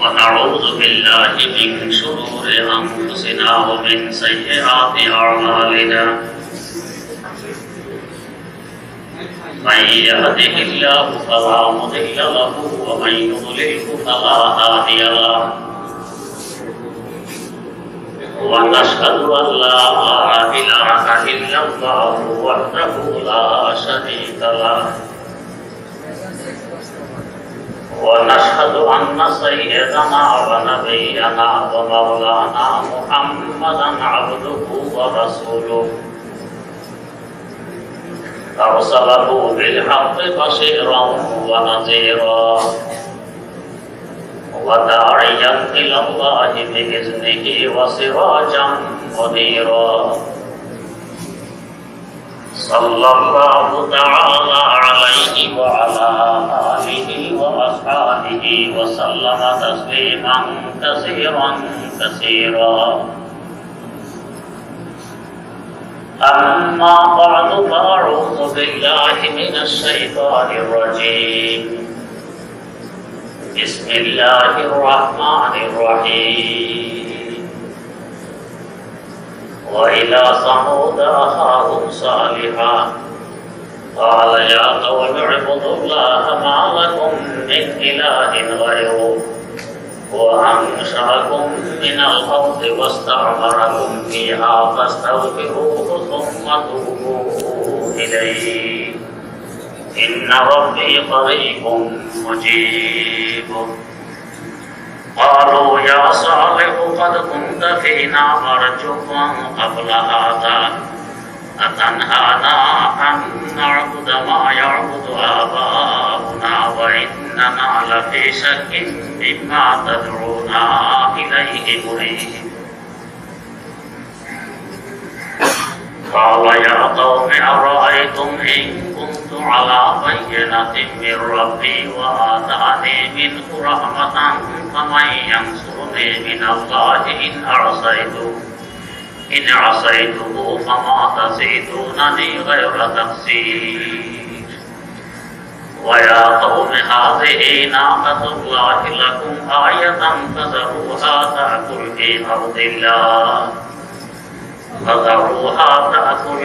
ونعوذ بالله من شرور أنفسنا ومن سيئات أعمالنا من يهده الله فلا مضل له ومن يضلله فلا هادي له ونشهد أن لا إله إلا الله وحده لا شريك له ونشهد أن سيدنا ونبينا ومولانا محمدا عبده ورسوله أرسله بالحق بشيرا ونذيرا وداعيا إلى الله بإذنه وسراجا منيرا صلى الله تعالى عليه وعلى آله وأصحابه وسلم تسليما كثيرا كثيرا أما بعد فأعوذ بالله من الشيطان الرجيم بسم الله الرحمن الرحيم وإلى ثمود أخاهم صالحا قال يا قوم اعبدوا الله ما لكم من إله غيره وأنشأكم من الأرض واستعمركم فيها فاستغفروه ثم توبوا إليه إن ربي قريب مجيب قالوا يا صالح قد كنت فينا مرجوا قبل هذا أتنهانا أن نعبد ما يعبد آباؤنا وإننا لفي شك مما تدعونا إليه مريب قال يا قوم أرأيتم إن كنت على بينة من ربي وآتاني منه رحمة فمن ينصرني من الله إن عصيته فما تزيدونني غير تقصير ويا قوم هذه ناقة الله لكم آية فذروها تأكل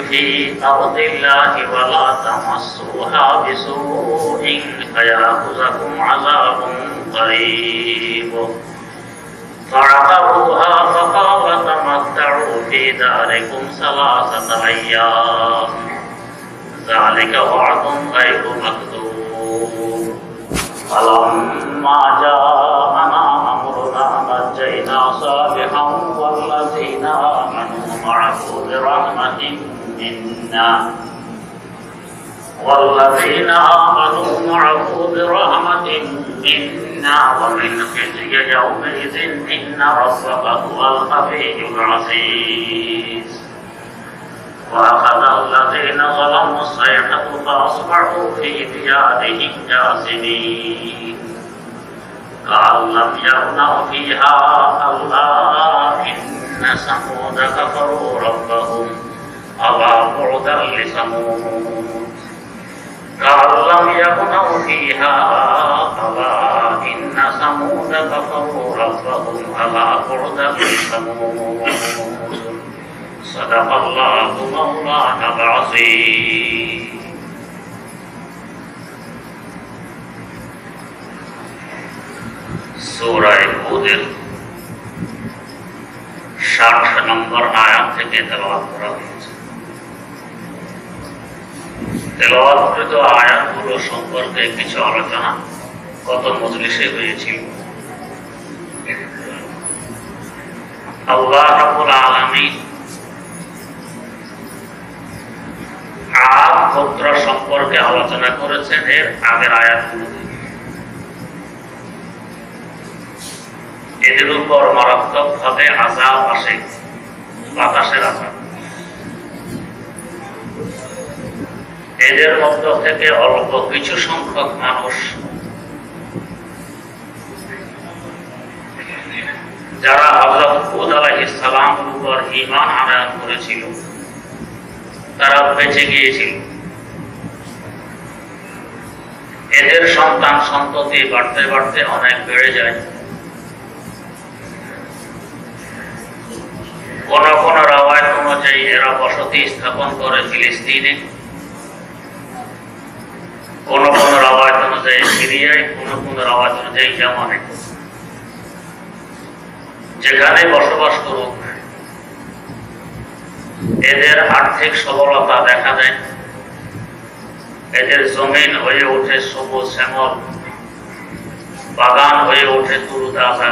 في أرض الله ولا تمسوها بسوء فيأخذكم عذاب قريب فعقروها فقال تمتعوا في داركم 3 أيام ذلك وعد غير مكذوب فلما جاءنا أمرنا نجينا صالحا والذين آمنوا معه برحمة منا ومن خزي يومئذ إن ربك هو القوي العزيز وأخذ الذين ظلموا الصيحة فأصبحوا في ديارهم جاثمين كأن لم يغنوا فيها ألا إن ثمود كفروا ربهم ألا بعدا لثمود كأن لم يغنوا فيها ألا إن ثمود كفروا ربهم ألا بعدا لثمود صدق الله مولانا العظيم সূরা হুদের 60 নম্বর আয়াত থেকে তেলাওয়াত করা হয়েছে। তেলাওয়াতকৃত আয়াতগুলো সম্পর্কে কিছু আলোচনা গত মজলিসে হয়েছিল। আল্লাহ রাব্বুল আলামিন আদ গোত্র সম্পর্কে আলোচনা করেছেন এর আগের আয়াতগুলোতে। এদের উপর মারাত্মক ভাবে আযাব আসে, বাতাসের আযাব। এদের মধ্য থেকে অল্প কিছু সংখ্যক মানুষ যারা হযরত হুদ আলাইহিস সালামের উপর ঈমান আনয়ন করেছিল তারা বেঁচে গিয়েছিল। এদের সন্তান সন্ততি বাড়তে বাড়তে অনেক বেড়ে যায়। কোন কোন রাওয়ায়াত অনুযায়ী এরা বসতি স্থাপন করে ফিলিস্তিনে, কোন কোন রাওয়ায়াত অনুযায়ী সিরিয়ায়, কোন কোন রাওয়ায়াত অনুযায়ী ইয়ামানে। যেখানে বসবাস করুক, এদের আর্থিক সবলতা দেখা দেয়। এদের জমিন হয়ে ওঠে সবুজ শ্যামল, বাগান হয়ে ওঠে তরুতাজা,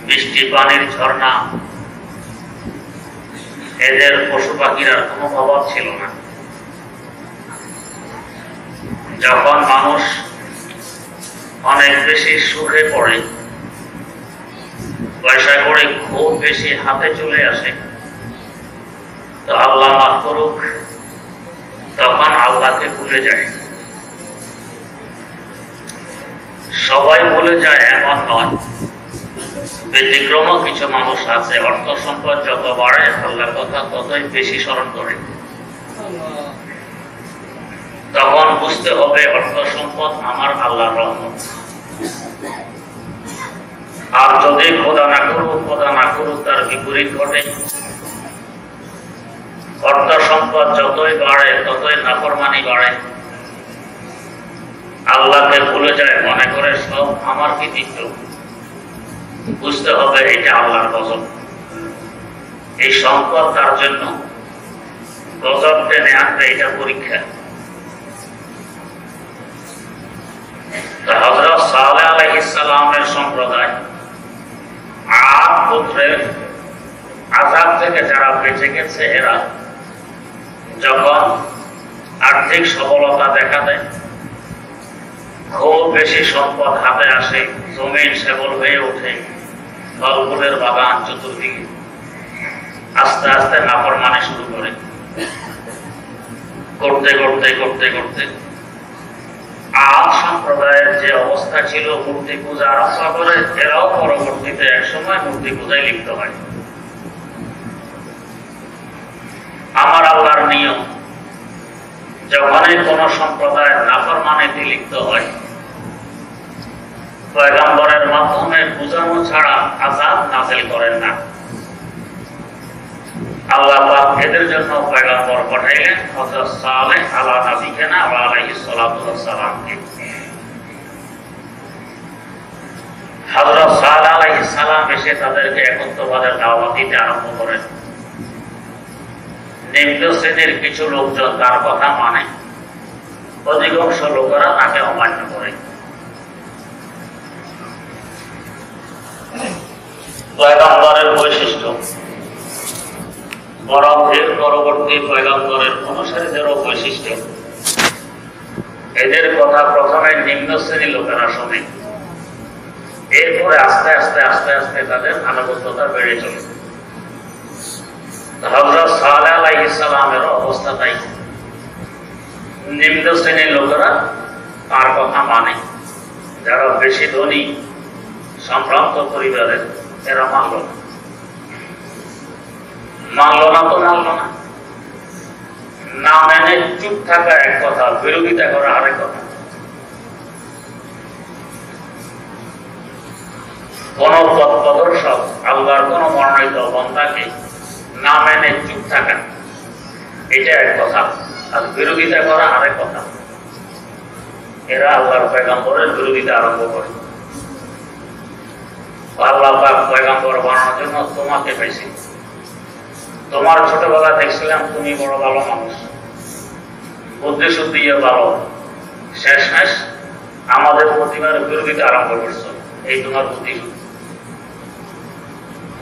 বৃষ্টি পানির ঝর্ণা। এদের পশু পাখির আর কোনো অভাব ছিল না। যখন মানুষ অনেক বেশি সুখে পড়ে, পয়সা করে খুব বেশি হাতে চলে আসে, তো আল্লাহ মাফ করুক, তখন আল্লাহকে ভুলে যায়। সবাই ভুলে যায় এমন নয়, ব্যতিক্রমও কিছু মানুষ আছে। অর্থ সম্পদ যত বাড়ে আল্লাহর কথা ততই বেশি স্মরণ করে। তখন বুঝতে হবে অর্থ সম্পদ আমার আল্লাহর রহমত। আর যদি খোদা না করুক তার বিপরীত ঘটে, অর্থ সম্পদ যতই বাড়ে ততই নাফরমানি বাড়ে, আল্লাহকে ভুলে যায়, মনে করে সব আমার কৃতিত্ব। বুঝতে হবে এটা আল্লাহর গজব। এই সম্পদ তার জন্য গজব টেনে আনবে, এটা পরীক্ষা। হযরত সালেহ আলাইহিস সালামের সম্প্রদায় আদ গোত্রের আযাব থেকে যারা বেঁচে গেছে, এরা যখন আর্থিক সবলতা দেখা দেয়, খুব বেশি সম্পদ হাতে আসে, জমিন শ্যামল হয়ে ওঠে, ফলফুলের বাগান চতুর্দিকে, আস্তে আস্তে নাফরমানি শুরু করে। করতে করতে করতে করতে আদ সম্প্রদায়ের যে অবস্থা ছিল, মূর্তি পূজা আরম্ভ করে, এরাও পরবর্তীতে এক সময় মূর্তি পূজায় লিপ্ত হয়। আমার আল্লাহর নিয়ম, যখনই কোন সম্প্রদায় নাফরমানিতে লিপ্ত হয়, পয়গম্বরের মাধ্যমে বুঝানো ছাড়া আযাব নাযিল করেন না। আল্লাহ পাক এদের জন্য পয়গম্বর পাঠাইলেন হযরত সালেহ আলাইহিস সালাতু ওয়াস সালামকে। হযরত সালেহ আলাইহিস সালাম এসে তাদেরকে একত্ববাদের দাওয়াত দিতে আরম্ভ করেন। নিম্ন শ্রেণীর কিছু লোকজন তার কথা মানে, অধিকাংশ লোকেরা তাকে অমান্য করে। পয়গম্বরের বৈশিষ্ট্য, বরং এর পরবর্তী পয়গম্বরের অনুসারীদেরও বৈশিষ্ট্য, এদের কথা প্রথমে নিম্ন শ্রেণীর লোকেরা শোনে, এরপরে আস্তে আস্তে আস্তে আস্তে তাদের আনুগত্যতা বেড়ে চলে। হযরত সালেহ আলাইহিস সালামের অবস্থা তাই। নিম্ন শ্রেণীর লোকেরা তার কথা মানে, যারা বেশি ধনী সম্ভ্রান্ত পরিবারের, এরা মানল না। না মেনে চুপ থাকা এক কথা, বিরোধিতা করা আরেক কথা। কোন পথ প্রদর্শক আল্লাহর কোন মনোনীত বান্দাকে না মেনে চুপ থাকা, এটা এক কথা, আর বিরোধিতা করা আরেক কথা। এরা আল্লাহর পয়গম্বরের বিরোধিতা আরম্ভ করে। আল্লাহ পাক পয়গম্বর বানানোর জন্য তোমাকে পেয়েছি। তোমার ছোটবেলা দেখছিলাম তুমি বড় ভালো মানুষ, বুদ্ধি শুদ্ধি ভালো, শেষমেশ আমাদের প্রতিমার বিরোধিতা আরম্ভ করছো, এই তোমার বুদ্ধি।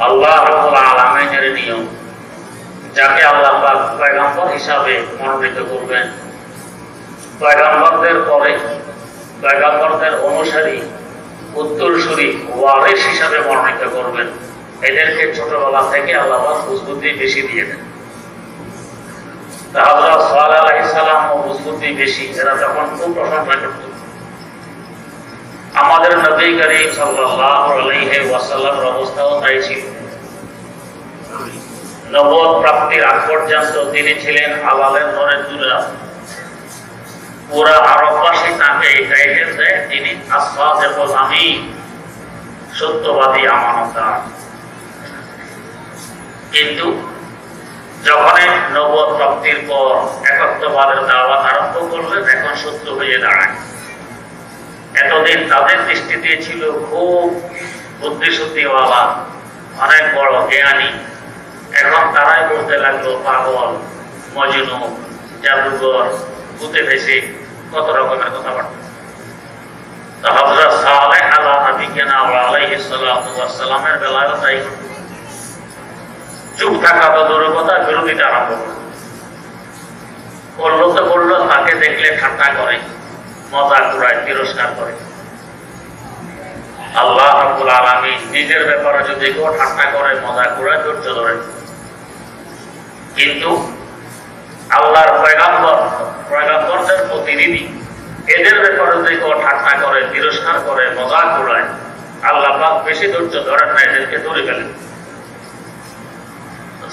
আল্লাহ রাব্বুল আলামিনের নিয়ম, যাকে আল্লাহ পাক পয়গম্বর হিসাবে মনোনীত করবেন, পয়গম্বরদের পরে পয়গম্বরদের অনুসারী, উত্তরসূরি, ওয়ারিস হিসাবে মনোনীত করবেন, এদেরকে ছোটবেলা থেকে আল্লাহ পাক বুঝবুদ্ধি বেশি দিয়ে দেন। হযরত সালেহ আলাইহিস সালাম ও বুঝবুদ্ধি বেশি, এরা তখন খুব প্রশংসা করত। আমাদের নবী করিম সাল্লাল্লাহু আলাইহি ওয়াসাল্লামের অবস্থাও তাই ছিল। নবুয়ত প্রাপ্তির আগ পর্যন্ত তিনি ছিলেন আলালের নূরের চূড়া। পুরা আরববাসী তাকে আস-সাদিকুল আমিন, সত্যবাদী আমানতদার। কিন্তু যখনই নবুয়ত প্রাপ্তির পর একত্ববাদের দাওয়াত আরম্ভ করলেন, এখন সত্য হয়ে দাঁড়ায়। এতদিন তাদের দৃষ্টিতে ছিল খুব বুদ্ধিশুদ্ধিওয়ালা, অনেক বড় জ্ঞানী, এখন তারাই বলতে লাগলো পাগল, মজনু, জাদুঘর, ভূতে ভেসে, কত রকমের কথাবার্তা। তা হযরত সালেহ আলা নবিয়িনা ওয়া আলাইহিস সালাতু ওয়াস সালামের বেলায়ও তাই। চুপ থাকা তো দূরের কথা, বিরোধিতা আরম্ভ করলো তো বললো, তাকে দেখলে ঠাট্টা করে, মজা করায়, তিরস্কার করে। আল্লাহ রাব্বুল আলামিন নিজের ব্যাপারে যদি কেউ ঠাট্টা করে, মজা করায়, ধৈর্য ধরে। কিন্তু আল্লাহর পয়গম্বরদের প্রতিনিধি, এদের ব্যাপারে যদি কেউ ঠাট্টা করে, তিরস্কার করে, মজা করায়, আল্লাহ পাক বেশি ধৈর্য ধরেন না, এদেরকে ধরে ফেলেন।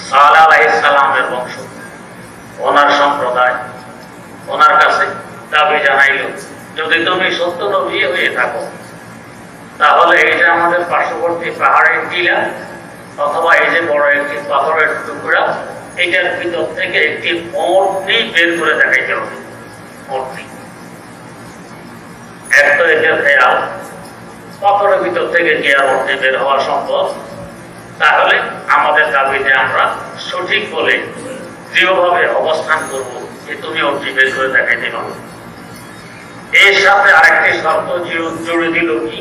সালেহ আলাইহিস সালামের বংশ, ওনার সম্প্রদায় ওনার কাছে দাবি জানাইল, যদি তুমি সত্য নবী হয়ে থাকো, তাহলে এই যে আমাদের পার্শ্ববর্তী পাহাড়ের টিলা অথবা এই যে বড় একটি পাথরের টুকরা, এটার ভিতর থেকে একটি মূর্তি বের করে দেখাইতে হবে। মূর্তি এক তো এটার খেয়াল, পাথরের ভিতর থেকে কি আর মূর্তি বের হওয়া সম্ভব? তাহলে আমাদের দাবিতে আমরা সঠিক বলে দৃঢ়ভাবে অবস্থান করব যে তুমি মূর্তি বের করে দেখাইতে পারো। এর সাথে আরেকটি শর্ত জুড়ে দিল, কি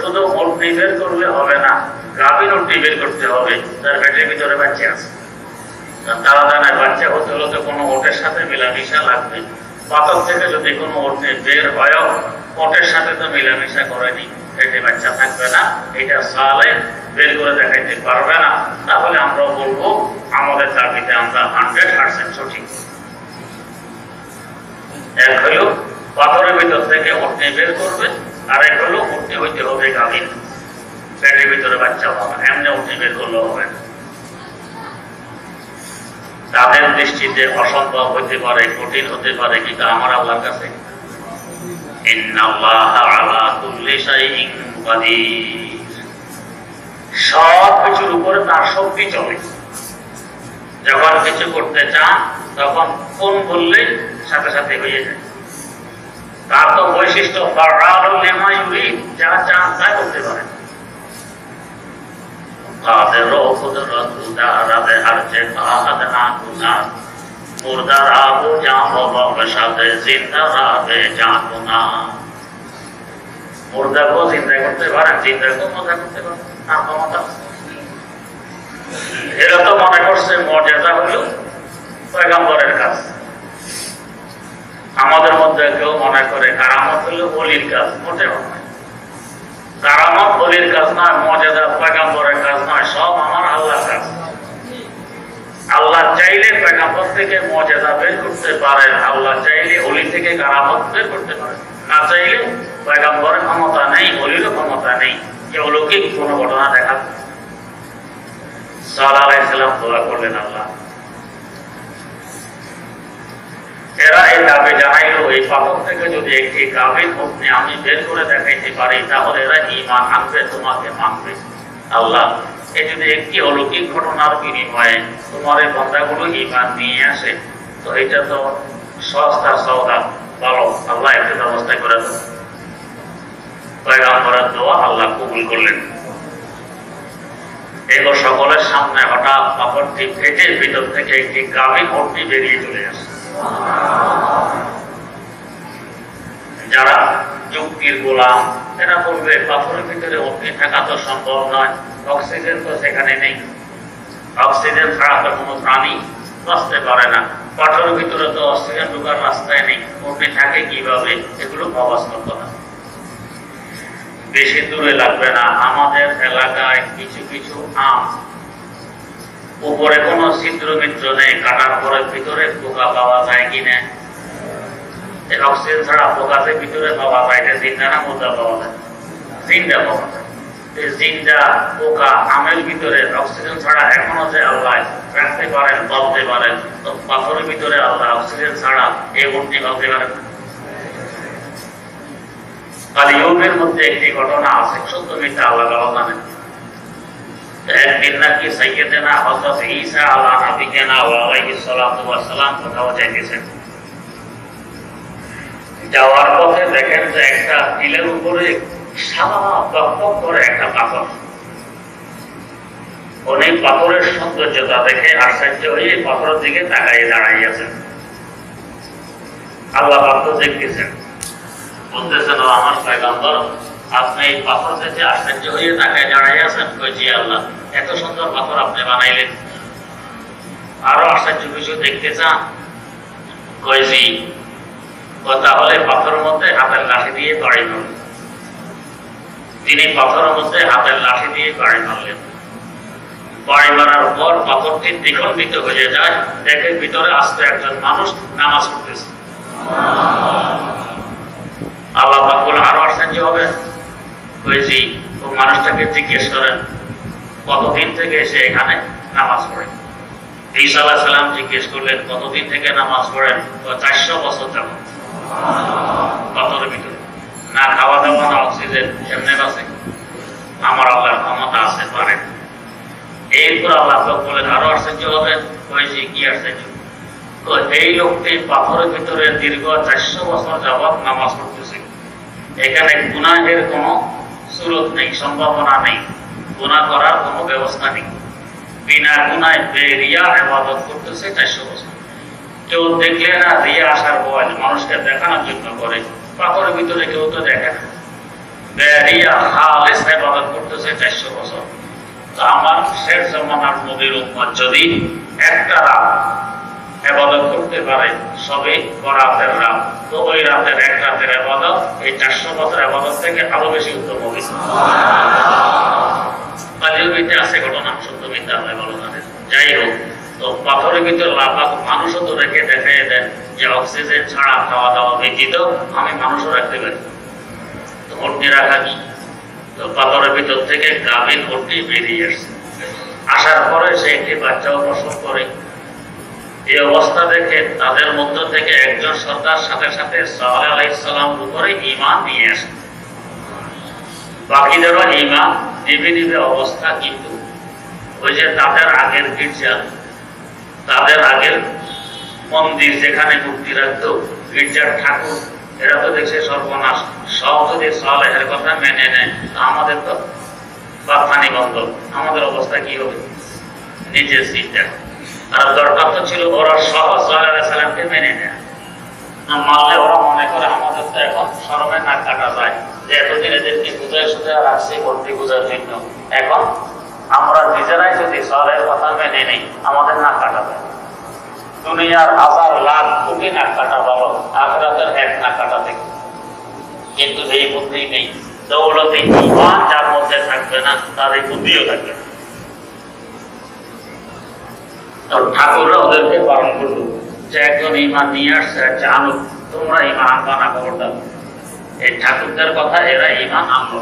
শুধু মূর্তি বের করলে হবে না, গাভীর মূর্তি বের করতে হবে, তার পেটের ভিতরে বাচ্চা আছে। তারা জানায় বাচ্চা হতে হলে তো কোনো ওটের সাথে মিলামিশা লাগবে। পাথর থেকে যদি কোনো মূর্তি বের হয়, ওটের সাথে তো মিলামিশা করেনি, পেটে বাচ্চা থাকবে না, এটা সালে বের করে দেখাইতে পারবে না। তাহলে আমরা বলবো আমাদের দাবিতে আমরা 100% সঠিক। এক হলো পাথরের ভিতর থেকে মূর্তি বের করবে, আর এক হলো মূর্তি হইতে হবে গাভীর, পেটের ভিতরে বাচ্চা হবে, এমনি মূর্তি বের করলে হবে না। তাদের দৃষ্টিতে অসম্ভব হতে পারে, কঠিন হতে পারে, কিন্তু আমার আল্লাহর কাছে ইন্নাল্লাহা আলা কুল্লি শাইইন কাদির, সব কিছুর উপরে তার শক্তি চলে। যখন কিছু করতে চান, তখন কোন বললে সাথে সাথে হয়ে যায়। তার তো বৈশিষ্ট্য ফাআলুল লিমা ইউরিদ, যা চান তাই করতে পারেন। কাদেরও কুদরতু দারাবে আরজে ফাহাদ আকুনা, মুরদার আবু জামব সাথে জিন্দা রাবে জাতুনা। মুরদাকেও জিন্দা করতে পারেন, জিন্দাকেও মজা করতে পারেন, আর ক্ষমতা। এরা তো মনে করছে মর্যাদা হলো পয়গম্বরের কাজ। আমাদের মধ্যে কেউ মনে করে কারামত হলো ওলির কাজ, মোটেও নয়। কারামত ওলির কাজ নয়, মর্যাদা পয়গম্বরের কাজ নয়, সব আমার আল্লাহর কাজ। আল্লাহ চাইলে পয়গম্বর থেকে মর্যাদা বের করতে পারেন, আল্লাহ চাইলে ওলি থেকে কারামত বের করতে পারেন। না চাইলে পয়গম্বরের ক্ষমতা নেই, ওলিরও ক্ষমতা নেই যে অলৌকিক কোন ঘটনা দেখা। সালেহ আলাইহিস সালাম দোয়া করলেন আল্লাহ। এরা এই দাবি জানাইল, এই পাথর থেকে যদি একটি গাভীর মূর্তি আমি বের করে দেখাইতে পারি, তাহলে এরা ঈমান আনবে, তোমাকে মানবে। আল্লাহ, এই যদি একটি অলৌকিক ঘটনার বিনিময়ে তোমার এই বান্দাগুলো ঈমান নিয়ে আসে, তো এটা তো সস্তা সওদা, ভালো। আল্লাহ একটা ব্যবস্থা করে দেন। পয়গম্বরের দোয়া আল্লাহ কবুল করলেন। এরপর সকলের সামনে হঠাৎ পাথরটি ফেটে ভিতর থেকে একটি গাভীর মূর্তি বেরিয়ে চলে আসে। যারা যুক্তির গোলাম, এরা বলবে পাথরের ভিতরে অগ্নি থাকা তো সম্ভব নয়, অক্সিজেন তো সেখানে নেই, অক্সিজেন ছাড়া তো কোনো প্রাণী বাঁচতে পারে না, পাথরের ভিতরে তো অক্সিজেন ঢোকার রাস্তায় নেই, অগ্নি থাকে কিভাবে? এগুলো অবাস্তব কথা। বেশি দূরে লাগবে না, আমাদের এলাকায় কিছু কিছু আম উপরে কোনো ছিদ্র মিত্র নেই, কাটার পরে ভিতরে পোকা পাওয়া যায় কিনা? অক্সিজেন ছাড়া পোকাতে ভিতরে পাওয়া যায়, এটা জিন্দা না মুর্দা পাওয়া যায়? জিন্দা পাওয়া যায়। জিন্দা পোকা আমের ভিতরে অক্সিজেন ছাড়া এখনো যে আল্লাহ রাখতে পারেন, বলতে পারেন, তো পাথরের ভিতরে আল্লাহ অক্সিজেন ছাড়া এই মূর্তি বলতে পারেন। কালিয়ুগের মধ্যে একটি ঘটনা আছে, সত্য মিথ্যা আল্লাহ তাআলা জানেন। একদিন নাকি সাইয়্যিদানা হযরত ঈসা আলা নবিয়িনা ওয়া আলাইহিস সালাতু ওয়াস সালাম কোথাও যাইতেছেন। যাওয়ার পথে দেখেন যে একটা টিলের উপরে সাদা টকটক করে একটা পাথর। উনি পাথরের সৌন্দর্যতা দেখে আশ্চর্য হয়ে পাথরের দিকে তাকাইয়ে দাঁড়াইয়ে আছেন। আল্লাহ পাক তো দেখতেছেন, বলতেছেন ও আমার পয়গম্বর, আপনি এই পাথর দেখে আশ্চর্য হয়ে তাকায় দাঁড়াইয়ে আছেন? কই জি আল্লাহ, এত সুন্দর পাথর আপনি বানাইলেন, আরো আশ্চর্য কিছু দেখতে চান? কই জি। তাহলে পাথরের মধ্যে হাতের লাঠি দিয়ে বাড়ি মারলেন। তিনি পাথরের মধ্যে হাতের লাঠি দিয়ে বাড়ি মারলেন। বাড়ি মারার পর পাথরটি দ্বিখণ্ডিত হয়ে যায়, দেখে ভিতরে আসতে একজন মানুষ নামাজ পড়তেছে। আল্লাহ পাক বলে আরো আশ্চর্য হবে। কইছি ও মানুষটাকে জিজ্ঞেস করেন কতদিন থেকে সে এখানে নামাজ পড়ে। ঈসা আলাইহিস সালাম জিজ্ঞেস করলেন কতদিন থেকে নামাজ পড়েন? 400 বছর যাবত। পাথরের ভিতরে না খাওয়া দাওয়া না অক্সিজেন, এমনি আছে। আমার আল্লাহর ক্ষমতা আছে, পারেন। এরপর আল্লাহ পাক বলেন আরো আশ্চর্য হবে। কইছি কি আশ্চর্য? তো এই লোকটি পাথরের ভিতরে দীর্ঘ 400 বছর যাবত নামাজ পড়তেছে। এখানে গুনাহের কোনো সুরত নেই, সম্ভাবনা নেই, গুনাহ করার কোনো ব্যবস্থা নেই। বিনা গুনায় বেরিয়া ইবাদত করতেছে 400 বছর। কেউ দেখলে না রিয়া আসার ভয়, মানুষকে দেখানোর জন্য করে। পাথরের ভিতরে কেউ তো দেখে না, বেরিয়া খালেস ইবাদত করতেছে 400 বছর। তো আমার শেষ জামানার নবীর উম্মত যদি একটা রাত ইবাদত করতে পারে, সবে বরাতের রাত, তো ওই রাতের এক রাতের ইবাদত এই 400 বছর ইবাদত থেকে আরো বেশি উত্তম হবে। কালিয়ুগে আছে ঘটনা, সত্য মিথ্যা আল্লাহ ভালো জানেন। যাই হোক, তো পাথরের ভিতরে লাফাক মানুষও তো রেখে দেখাই দেন যে অক্সিজেন ছাড়া খাওয়া দাওয়া ব্যতীত আমি মানুষও রাখতে পারি। তো মূর্তি রাখা কি? তো পাথরের ভিতর থেকে গাভীর মূর্তি বেরিয়ে আসছে। আসার পরে সে একটি বাচ্চাও প্রসব করে। এই অবস্থা দেখে তাদের মধ্য থেকে একজন সর্দার সাথে সাথে সালেহ আলাইহিস সালামের উপরে ঈমান নিয়ে আসে। বাকিদেরও ঈমান নিভে নিভে অবস্থা, কিন্তু ওই যে তাদের আগের গির্জা, তাদের আগের মন্দির যেখানে মূর্তি রাখতো, গির্জার ঠাকুর, এরা তো দেখছে সর্বনাশ। সব যদি সালেহের কথা মেনে নেয়, আমাদের তো বাথানি বন্ধ, আমাদের অবস্থা কি হবে? নিজের চিন্তা। আর দরকার তো ছিল ওরা সহ সালেহ আলাইহিস সালামকে মেনে নেয়। মানলে ওরা মনে করে আমাদের তো এখন শরমে নাক কাটা যায় যে এতদিন এদেরকে বুঝায় সুঝায় রাখছে মূর্তি পূজার জন্য, এখন আমরা নিজেরাই যদি সালেহের কথা মেনে নেই আমাদের নাক কাটা যায়। দুনিয়ার হাজার লাখ কোটি নাক কাটা ভালো, আখিরাতের এক নাক কাটা থেকে। কিন্তু এই বুদ্ধি নেই। দৌলতে ঈমান যার মধ্যে থাকবে না, তার এই বুদ্ধিও থাকবে না। ঠাকুররা ওদেরকে বারণ করলো যে একজন ঈমান নিয়ে আসছে, জানুক তোমরা ঈমান আনবা না, খবরদার। এই ঠাকুরদের কথা এরা ঈমান আনলো,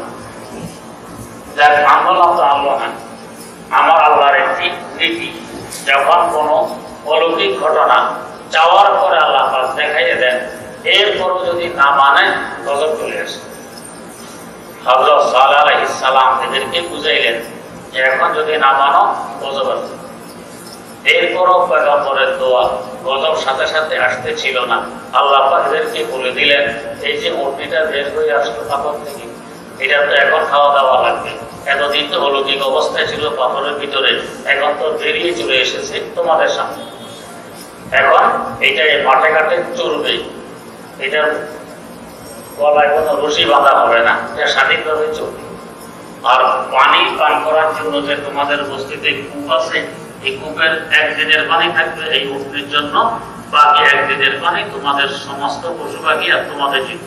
যার মানলাম তো আনলো না। আমার আল্লাহর একটি নীতি, যখন কোনো অলৌকিক ঘটনা যাওয়ার পরে আল্লাহ পাক দেখাইয়ে দেন, এরপরও যদি না মানে গজব চলে আসে। হযরত সালেহ আলাইহিস সালাম এদেরকে বুঝাইলেন যে এখন যদি না মানো গজব আসবে। এরপরও পয়গম্বরের দোয়া গজব সাথে সাথে আসতে ছিল না। আল্লাহ পাক এদেরকে বলে দিলেন এই যে মূর্তিটা বের হয়ে আসলো পাথর থেকে, এটা তো এখন খাওয়া দাওয়া লাগবে। এতদিন তো অলৌকিক অবস্থায় ছিল পাথরের ভিতরে, এখন তো বেরিয়ে চলে এসেছে তোমাদের সামনে। এখন এটা মাঠে ঘাটে চলবে, এটার গলায় কোনো রশি বাঁধা হবে না, এটা স্বাধীনভাবে চলবে। আর পানি পান করার জন্য যে তোমাদের বস্তিতে কূপ আছে, এই কূপের একদিনের পানি থাকবে এই মূর্তির জন্য, বাকি একদিনের পানি তোমাদের সমস্ত পশু পাখি আর তোমাদের জন্য।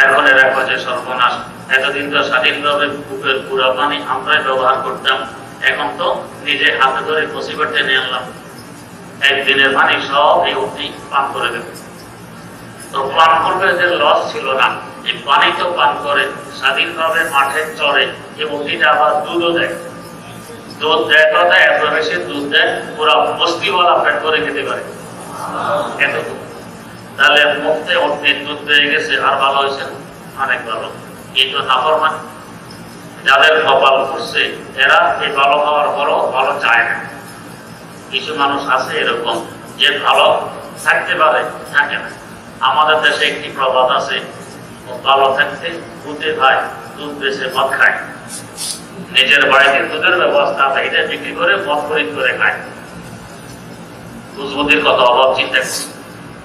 এখন এরা যে সর্বনাশ, এতদিন তো স্বাধীনভাবে কূপের পুরা পানি আমরাই ব্যবহার করতাম, এখন তো নিজে হাতে ধরে কষিবার টেনে আনলাম, একদিনের পানি সব এই মূর্তি পান করে দেবে। তো পান করবে এদের লস ছিল না, এই পানি তো পান করে স্বাধীনভাবে মাঠে চড়ে। এই মূর্তিটা আবার দুধও দেয়, দুধ দেয় তো দেয়, এত বেশি দুধ দেয় পুরা বস্তিওয়ালা পেট করে খেতে পারে। এতটুকু তাহলে মুক্তে উটনির দুধ পেয়ে গেছে, আর ভালো হয়েছে, অনেক ভালো। কিন্তু নাফরমান যাদের কপাল করছে এরা এই ভালো খাওয়ার পরও ভালো চায় না। কিছু মানুষ আছে এরকম যে ভালো থাকতে পারে, থাকে না। আমাদের দেশে একটি প্রবাদ আছে, ভালো থাকতে দুধে খায়, দুধ বেছে মদ খায়। নিজের বাড়িতে দুধের ব্যবস্থা আছে, এটা বিক্রি করে মদ খরিদ করে খায়। বুঝবুদ্ধির কত অভাব চিন্তা করছে।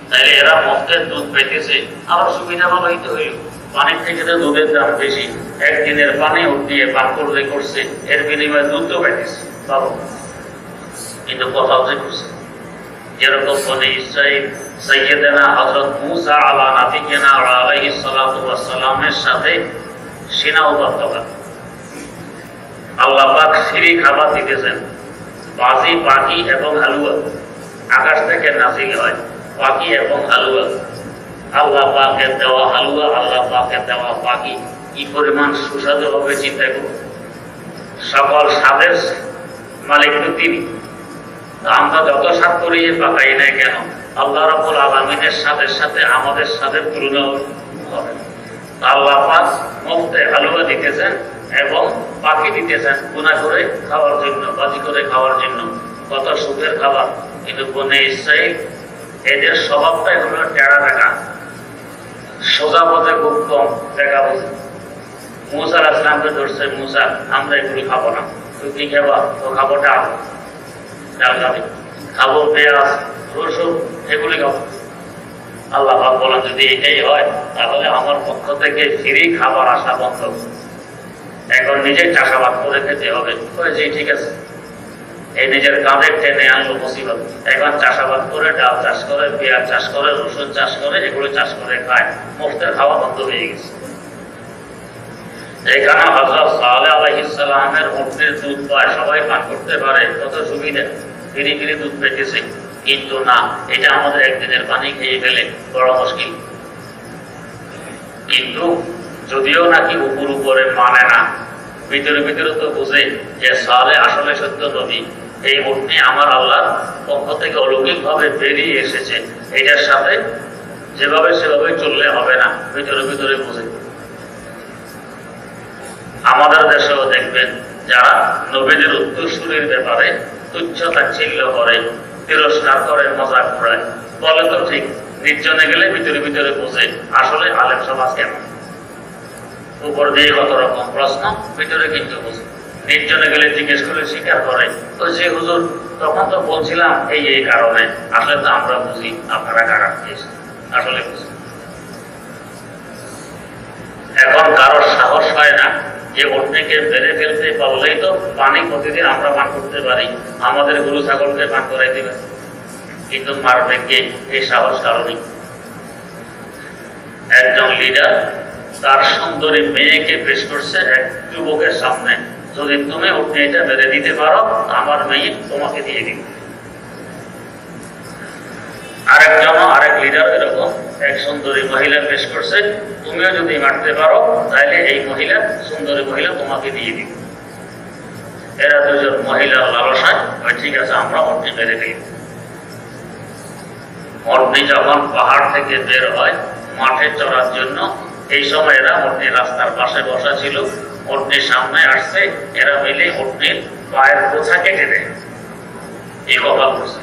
তাইলে এরা মদের দুধ পেতেছে, আবার সুবিধা ভালো হইতে হইল। পানির থেকে তো দুধের দাম বেশি, একদিনের পানি উঠ দিয়ে পান করলে করছে, এর বিনিময়ে দুধ তো পেতেছে ভালো। কিন্তু কথা হচ্ছে করছে যেরকম বনে ইসরাইল সাইয়েদেনা হযরত মূসা আলা নাবিয়িনা আলাইহিস সালাতু ওয়াস সালামের সাথে সিনা উপত্যকা আল্লাহ পাক ফ্রি খাবার দিতেছেন, বাজি, পাখি এবং হালুয়া আকাশ থেকে নাজিল হয়। পাখি এবং হালুয়া, আল্লাহ পাকের দেওয়া হালুয়া, আল্লাহ পাকের দেওয়া পাখি কি পরিমাণ সুস্বাদু হবে চিন্তা করুন। সকল স্বাদের মালিক তো তিনি। আমরা যত স্বাদ করিয়ে পাকাই না কেন, আল্লাহ রাব্বুল আলামিনের স্বাদের সাথে আমাদের স্বাদের তুলনা হবে। আল্লাহ পাক মুফতে হালুয়া দিতেছেন এবং পাখি দিতেছেন গুনাহ করে খাওয়ার জন্য, বাজি করে খাওয়ার জন্য। কত সুখের খাবার। কিন্তু বনে ইসরাইল এদের স্বভাবটাই হলো টেরা দেখা, সোজা পথে খুব কম দেখা বুঝে। মূসা আলাইহিস সালামকে ধরছে, মূসা আমরা এগুলি খাবো না, তুই কি খাবা? তো খাবো ডাল, ডাল খাবি, খাবো পেঁয়াজ, রসুন, এগুলি খাবো। আল্লাহ পাক বলেন যদি এটাই হয় তাহলে আমার পক্ষ থেকে ফ্রি খাবার আসা বন্ধ। এখন নিজে চাষাবাদ করে খেতে হবে। যে ঠিক আছে, এই নিজের কাঁধে টেনে আনলো মুসিবত। এখন চাষাবাদ করে, ডাল চাষ করে, পেঁয়াজ চাষ করে, রসুন চাষ করে, এগুলো চাষ করে খায়। মুফতের খাওয়া বন্ধ হয়ে গেছে। এখানে হযরত সালেহ আলাইহিস সালামের উটনির দুধ পায়, সবাই পান করতে পারে, কত সুবিধা, ফিরি ফিরি দুধ পেতেছে। কিন্তু না, এটা আমাদের একদিনের পানি খেয়ে ফেলে বড় মুশকিল। কিন্তু যদিও নাকি উপর উপরে মানে না, ভিতরে ভিতরে তো বুঝে যে সালেহ আসলে সত্য নবী। এই উটনি আমার আল্লাহর পক্ষ থেকে অলৌকিক ভাবে বেরিয়ে এসেছে, এটার সাথে যেভাবে সেভাবে চললে হবে না, ভিতরে ভিতরে বুঝে। আমাদের দেশেও দেখবেন যারা নবীদের উত্তরসূরির ব্যাপারে তুচ্ছ তাচ্ছিল্য করে, তিরস্কার করে, মজাক ঘোরায়, বলে তো ঠিক, নির্জনে গেলে ভিতরে ভিতরে বুঝে আসলে আলেম সমাজ কেমন। উপর দিয়ে কত রকম প্রশ্ন, ভিতরে কিন্তু বুঝে। নির্জনে গেলে জিজ্ঞেস করে স্বীকার করে, তো যে হুজুর তখন তো বলছিলাম এই এই কারণে, আসলে তো আমরা বুঝি, আপনারা কারা দিয়েছেন, আসলে বুঝি। এখন কারোর সাহস হয় না যে উটনিকে বেড়ে ফেলতে পারলেই তো পানি প্রতিদিন আমরা পান করতে পারি, আমাদের গরু ছাগলকে পান করাই দিবে। কিন্তু মারবে কে? এই সাহস কারণে একজন লিডার তার সুন্দরী মেয়েকে পেশ করছে এক যুবকের সামনে, যদি তুমি উটনি এটা বেড়ে দিতে পারো আমার মেয়ে তোমাকে দিয়ে দিবে। আরেক লিডার এরকম এক সুন্দরী মহিলা পেশ করছে, তুমিও যদি মারতে পারো তাহলে এই মহিলা, সুন্দরী মহিলা তোমাকে দিয়ে দিবে। এরা দুজন মহিলার লালসায় ঠিক আছে আমরা উটনি বেড়ে দিই। উটনি যখন পাহাড় থেকে বের হয় মাঠে চড়ার জন্য, এই সময় এরা উটনির রাস্তার পাশে বসা ছিল, উটনির সামনে আসছে, এরা মিলে উটনির পায়ের গোছা কেটে দেয়। এই কথা বলছে।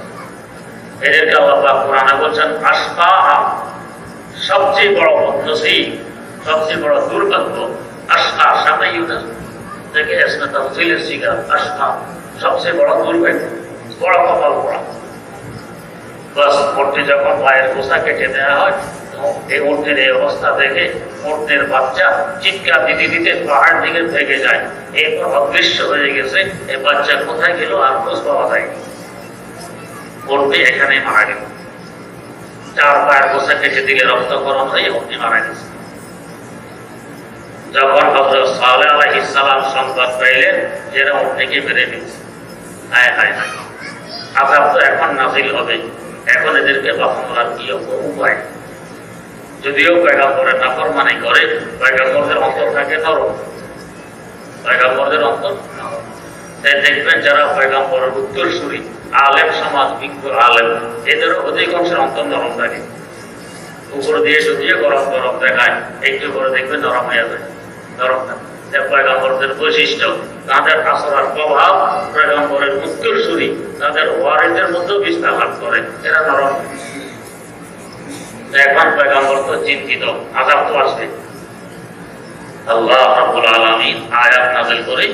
এদেরকে আল্লাহ পাক কোরআনে বলছেন আশকা, সবচেয়ে বড় নসিব, সবচেয়ে বড় দুর্ভাগ্য। আশকা সাথে ইউনাস থেকে এসমে তাফসীলের শিকার, আশকা সবচেয়ে বড় দুর্ভাগ্য, বড় কপাল পোড়া। বাস উটনি যখন পায়ের গোছা কেটে দেওয়া হয়, এই উটনির এই অবস্থা দেখে উটনির বাচ্চা চিৎকার দিতে দিতে পাহাড় দিকে ভেগে যায়। এরপর অদৃশ্য হয়ে গেছে, এই বাচ্চা কোথায় গেল আর খোঁজ পাওয়া যায়। উটনি এখানে মারা গেল, চার পায়ের গোছা কেটে দিকে রক্তকরণ হয়ে উটনি মারা গেছে। যখন হযরত সালেহ আলাইহিস সালাম সংবাদ পাইলেন যে এরা উটনিকে মেরে ফেলছে, হায় হায় হায়, আযাব তো এখন নাযিল হবে, এখন এদেরকে বাঁচানোর কি উপায়? যদিও পয়গম্বরের নাফরমানি করে, পয়গম্বরদের অন্তর থাকে নরম, পয়গম্বরদের অন্তর নরম। তাই দেখবেন যারা পয়গম্বরের উত্তরসূরি আলেম সমাজ, বিজ্ঞ আলেম, এদেরও অধিকাংশের অন্তর নরম থাকে। উপর দিয়ে শুকিয়ে গরম গরম দেখায়, একটু করে দেখবে নরম হয়ে যাবে। নরম না, পয়গম্বরদের বৈশিষ্ট্য, তাদের আচরণ প্রভাব পয়গম্বরের উত্তরসূরি তাদের ওয়ারিসের মধ্যেও বিস্তার লাভ করে, এরা নরম। এখন পয়গম্বর তো চিন্তিত, আযাব তো আসবে। আল্লাহ রাব্বুল আলামিন আয়াত নাযিল করে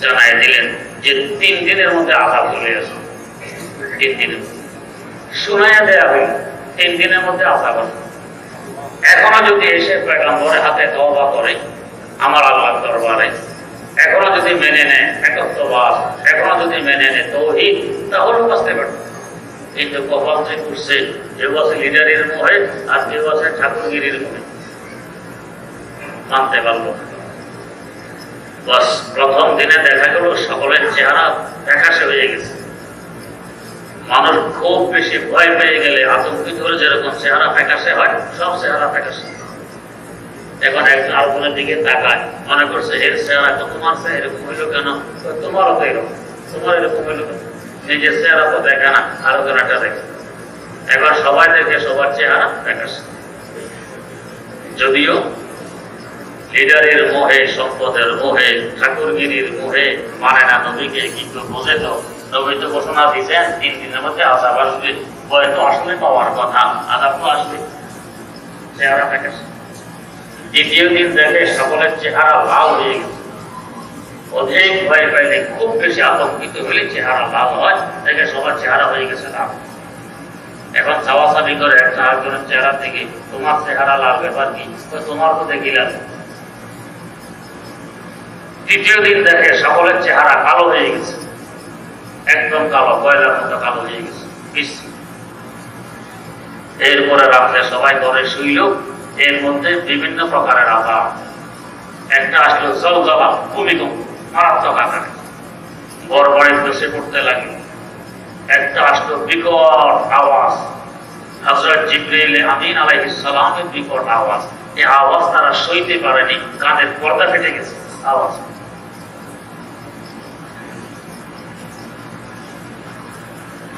জানাই দিলেন যে 3 দিনের মধ্যে আযাব চলে আসবে। 3 দিনের শোনায়া দেয়া হইল 3 দিনের মধ্যে আযাব আসবে। এখনো যদি এসে পয়গম্বরের হাতে তওবা করে আমার আল্লাহর দরবারে, এখনো যদি মেনে নেয় একত্ববাদ, এখনো যদি মেনে নেয় তাওহীদ, তাহলে বাঁচতে পারবে। কিন্তু কপাল যে করছে, কেউ আছে লিডারের মোহে আর কেউ আছে ঠাকুরগিরির মোহে, মানতে পারলো। বাস প্রথম দিনে দেখা গেল সকলের চেহারা ফ্যাকাশে হয়ে গেছে। মানুষ খুব বেশি ভয় পেয়ে গেলে আতঙ্কিত হলে যেরকম চেহারা ফ্যাকাশে হয়, সব চেহারা ফ্যাকাশে। এখন একজন আরেকজনের দিকে তাকায়, মনে করছে এর চেহারা তো তোমার চেহারা এরকম হইল কেন, তোমারও তো এরকম, তোমার এরকম হইল কেন, নিজের চেহারা তো দেখে না, আরো জনটা দেখে। এখন সবাই দেখে সবার চেহারা ফ্যাকাশে। যদিও লিডারের মোহে, সম্পদের মোহে, ঠাকুরগিরির মোহে মানে না নবীকে, কিন্তু বোঝে তো নবী তো ঘোষণা দিয়েছেন 3 দিনের মধ্যে আযাব আসবে। ভয় তো আসলে পাওয়ার কথা, আযাব তো আসবে, চেহারা ফ্যাকাশে। দ্বিতীয় দিন দেখে সকলের চেহারা লাল হয়ে গেছে। অধিক ভয় পাইলে, খুব বেশি আতঙ্কিত হলে চেহারা লাল হয়, দেখে সবার চেহারা হয়ে গেছে লাল। এখন চাওয়াচাবি করে একটা আরেকজনের চেহারা থেকে, তোমার চেহারা লাল ব্যাপার কি, তোমার তো দেখিলাম। তৃতীয় দিন দেখে সকলের চেহারা কালো হয়ে গেছে, একদম কালো, কয়লার মতো কালো হয়ে গেছে। এরপরে রাত্রে সবাই ঘরে শুইল, এর মধ্যে বিভিন্ন প্রকারের আযাব। একটা আসলো জলজলা, ভূমিকম্প, মারাত্মক আকারে, বড় বড় ধসে পড়তে লাগলো। একটা আসলো বিকট আওয়াজ, হযরত জিবরাইল আমিন আলাইহিস সালামের বিকট আওয়াজ। এই আওয়াজ তারা সইতে পারেনি, কানের পর্দা ফেটে গেছে আওয়াজ।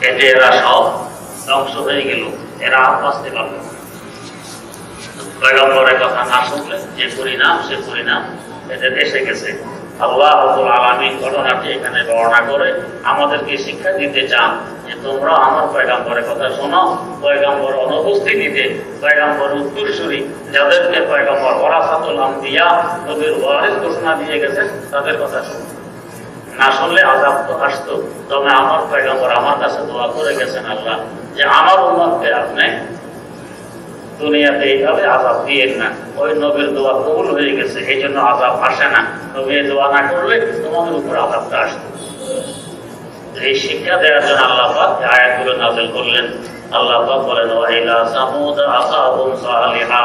এতে এরা সব ধ্বংস হয়ে গেল, এরা আর বাঁচতে পারল না। পয়গম্বরের কথা না শুনলে যে পরিণাম, সে পরিণাম এদের এসে গেছে। আল্লাহ রাব্বুল আলামিন ঘটনাটি এখানে বর্ণনা করে আমাদেরকে শিক্ষা দিতে চান যে তোমরা আমার পয়গম্বরের কথা শোনো। পয়গম্বর অনুপস্থিতিতে পয়গম্বর উত্তরসূরি যাদেরকে পয়গম্বর ওয়ারাসাতুল আম্বিয়া, নবীর ওয়ারিস ঘোষণা দিয়ে গেছেন, তাদের কথা শোনো। না শুনলে আযাব তো আসতো। তবে আমার পয়গম্বর আমার কাছে দোয়া করে গেছেন আল্লাহ যে আমার উম্মতকে আপনি দুনিয়াতে এইভাবে আযাব দিয়েন না। ওই নবীর দোয়া কবুল হয়ে গেছে, এই জন্য আযাব আসে না। নবী দোয়া না করলে তোমাদের উপর আযাবটা আসতো। এই শিক্ষা দেওয়ার জন্য আল্লাহ পাক আয়াতগুলো নাযিল করলেন। আল্লাহ পাক বলেন ওয়া ইলা সামুদ আখাহুম সালিহা,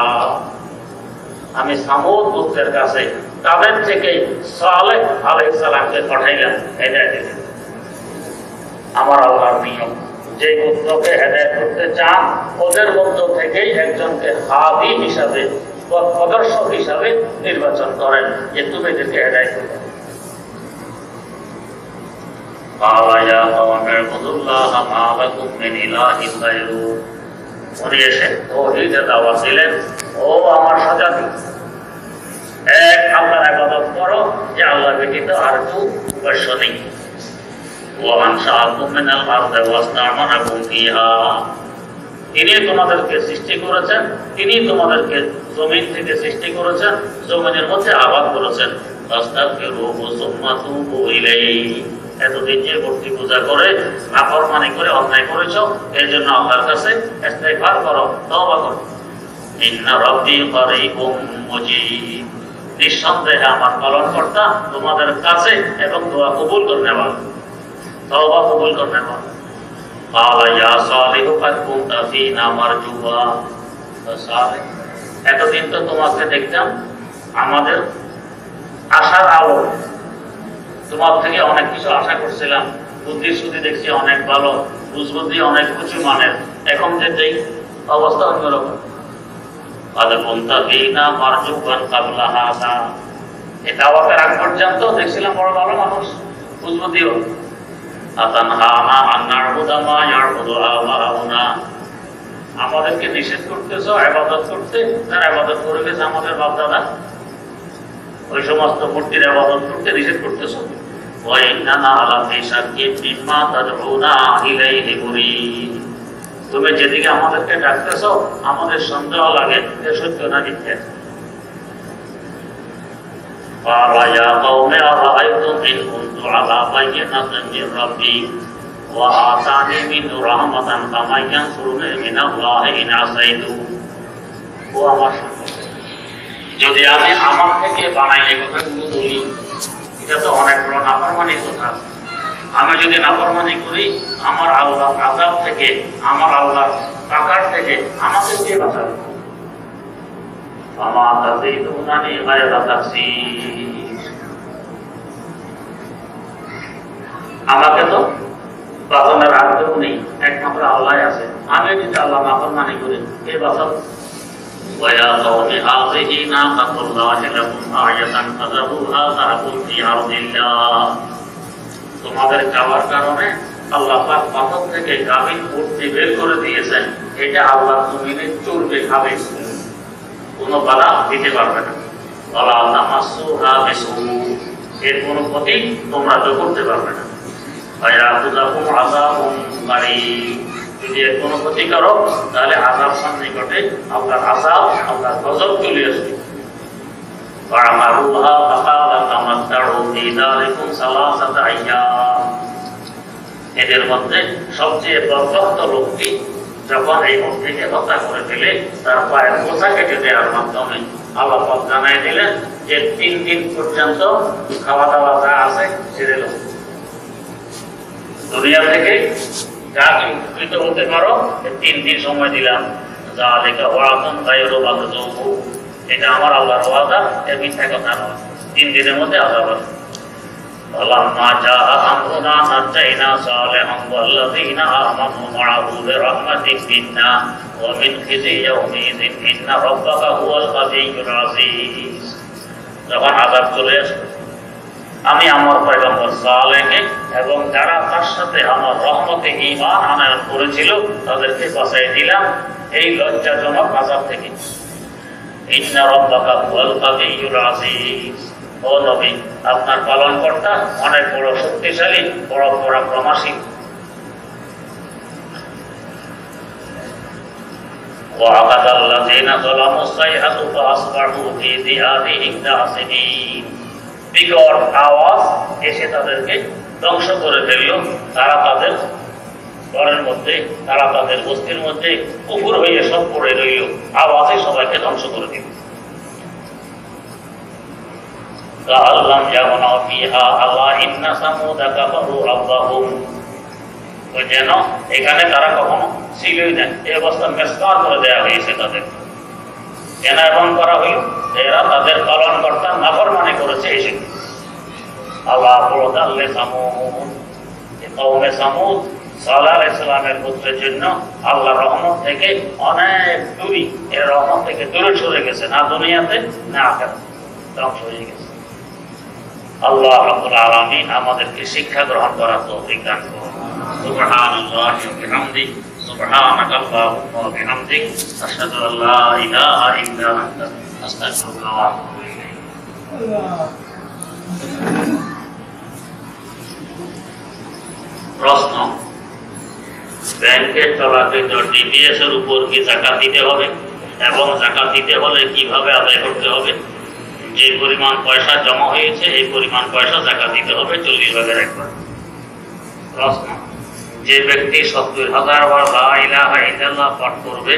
আমি সামুদ গোত্রের কাছে তাদের থেকে সালেহ আলাইহিস সালামকে পাঠাইলাম হেদায়েত দিতে। আমার আল্লাহর নিয়ম, যে গোত্রকে হেদায়েত করতে চান ওদের মধ্য থেকেই একজনকে হাদি হিসাবে, প্রদর্শক হিসাবে নির্বাচন করেন যে তুমি এদেরকে হেদায়েত করবে। উনি এসে তাওহীদের দাওয়াত দিলেন, ও আমার সাজাতি, এক আল্লাহর ইবাদত করো, যে আল্লাহ ব্যতীত আর কেউ উপাস্য নেই। তিনি তোমাদেরকে সৃষ্টি করেছেন, তিনি তোমাদেরকে জমিন থেকে সৃষ্টি করেছেন, জমিনের মধ্যে আবাদ করেছেন। এতদিন যে মূর্তি পূজা করে নাফরমানি করে অন্যায় করেছ, এর জন্য আল্লাহর কাছে ইস্তিগফার করো, তওবা করো। ইন্না রাব্বী করিবুম মুজিব, নিঃসন্দেহে আমার পালনকর্তা তোমাদের কাছে এবং দোয়া কবুল করতে পারে, তওবা কবুল করতে পারে। ক্বালা ইয়া সালিহু কাদ কুনতা ফীনা মারজুয়া, সালেহ, এতদিন তো তোমাকে দেখতাম আমাদের আশার আলো, তোমার থেকে অনেক কিছু আশা করছিলাম, বুদ্ধি শুদ্ধি দেখছি অনেক ভালো, বুঝবুদ্ধি অনেক উঁচু মানের, এখন যে দেখ অবস্থা অন্যরকম। কাদ কুনতা ফীনা মারজুয়ান ক্বাবলা হাযা, এই দাওয়াতের আগ পর্যন্ত দেখছিলাম বড় ভালো মানুষ, বুঝবুদ্ধিও। আতানহানা আন না'বুদা মা ইয়া'বুদু আবাউনা, আমাদেরকে নিষেধ করতেছ ইবাদত করতে, তার ইবাদত করে গেছে আমাদের বাপ দাদা, ওই সমস্ত মূর্তির ইবাদত করতে নিষেধ করতেছ। তুমি যেদিকে আমাদেরকে ডাকতেছ আমাদের সন্দেহ লাগে যে সত্য না মিথ্যা। قال يا قوم أرأيتم إن كنت على بينة من ربي وآتاني منه رحمة فمن ينصرني من الله إن عصيته। ও আমার যদি আমি আমার থেকে বানাই কথাগুলো বলি, এটা তো অনেক বড় নাফরমানি কথা। আমি যদি নাফরমানি করি আমার আল্লাহ আযাব থেকে, আমার আল্লাহ টাকার থেকে আমাকে কে বাঁচাবে? আমার তাযীদুনানি গায়রা তাকসীর, আমাকে তো বাঁচানোর আর কেউ নেই, একমাত্র আল্লাহ আছে। আমি যদি আল্লাহ নাফরমানি করি কে বাঁচাবে? ويا قوم هذه ناقة الله لكم آية فذروها تأكل في أرض الله। তোমাদের যাওয়ার কারণে আল্লাহ পাক পাথর থেকে গাভীর মূর্তি বের করে দিয়েছেন, এটা আল্লাহ জমিনে চলবে, খাবে, কোনো বাধা দিতে পারবে না। ওয়ালা তামাসসুহা বিসূ, এর কোনো ক্ষতি তোমরা তো করতে পারবে না। ফায়াখুযাকুম আযাবুন কারীব, যদি এর কোনো ক্ষতি করো তাহলে আযাব সন্নিকটে, আল্লাহর আযাব, আল্লাহর গজব চলে আসবে। ফাআমারুহা ফাকালা তামাত্তাউ ফি দারিকুম সালাসাতা আইয়াম। এদের মধ্যে সবচেয়ে বদবখত লোকটি যখন এই মূর্তিকে হত্যা করে ফেলে তার পায়ের বোঝা কেটে দেওয়ার মাধ্যমে আল্লাহ পাক জানাই দিলেন যে 3 দিন পর্যন্ত খাওয়া দাওয়া যা আছে ছেড়ে দাও, দুনিয়া থেকে যা উপকৃত হতে পারো 3 দিন সময় দিলাম। যালিকা ওয়াদান গায়রু মাকযুব, এটা আমার আল্লাহর ওয়াদা, এর মিথ্যা কথা নয়। 3 দিনের মধ্যে আযাব হবে। فلما جاء أمرنا نجينا صالحا والذين آمنوا معه برحمة منا ومن خزي يومئذ إن ربك هو القوي العزيز। যখন আযাব চলে আসবে আমি আমার পয়গম্বর সালেহকে এবং যারা তার সাথে আমার রহমতে ঈমান আনয়ন করেছিল তাদেরকে বাঁচিয়ে দিলাম এই লজ্জাজনক আযাব থেকে। ইন্না রাব্বাকা হুয়াল কাবিয়্যুল আযীজ, ও নবী আপনার পালনকর্তা অনেক বড় শক্তিশালী, বড় পরাক্রমশালী। وَعَقَدَ الَّذِينَ ظَلَمُوا الصَّيْحَةُ فَأَصْبَحُوا فِي دِيَارِهِمْ جَاثِمِينَ। বিকট আওয়াজ এসে তাদেরকে ধ্বংস করে ফেলল। তারা তাদের ঘরের মধ্যে, তারা তাদের বস্তির মধ্যে কুফর হয়ে সব পড়ে রইল, আওয়াজে সবাইকে ধ্বংস করে দিল। কাআল্লাম ইয়াগনাউ ফিহা আলা ইন্না সামুদা কাফারু রাব্বাহুম, ওই যেন এখানে তারা কখনো ছিলই না। এই অবস্থা মেসকার করে দেওয়া হয়েছে তাদের। কেন এমন করা হইল? এরা তাদের পালনকর্তার নাফরমানি করেছে এসে। আল্লাহ বলদাল্লে সামুদ, কওমে সামুদ সালেহ আলাইহিস সালামের পুত্রের জন্য আল্লাহ রহমত থেকে অনেক দূরে, এর রহমত থেকে দূরে সরে গেছে, না দুনিয়াতে না আখিরাতে, ধ্বংস হয়ে গেছে। আল্লাহ রাব্বুল আলামিন আমাদেরকে শিক্ষা গ্রহণ করার তৌফিক দান করুন। সুবহানাল্লাহি ওয়া বিহামদিহি, সুবহানাকা আল্লাহুম্মা ওয়া বিহামদিক, আশহাদু আল্লা ইলাহা ইল্লা আনতা, আস্তাগফিরুকা ওয়া আতুবু ইলাইক। প্রশ্ন, ব্যাংকের চলাকৃত ডিপিএস এর উপর কি যাকাত দিতে হবে এবং যাকাত দিতে হলে কিভাবে আদায় করতে হবে? যে পরিমাণ পয়সা জমা হয়েছে এই পরিমাণ পয়সা যাকাত দিতে হবে 40 ভাগের 1 ভাগ। প্রশ্ন, যে ব্যক্তি 70,000 বার লা ইলাহা ইল্লাল্লাহ পাঠ করবে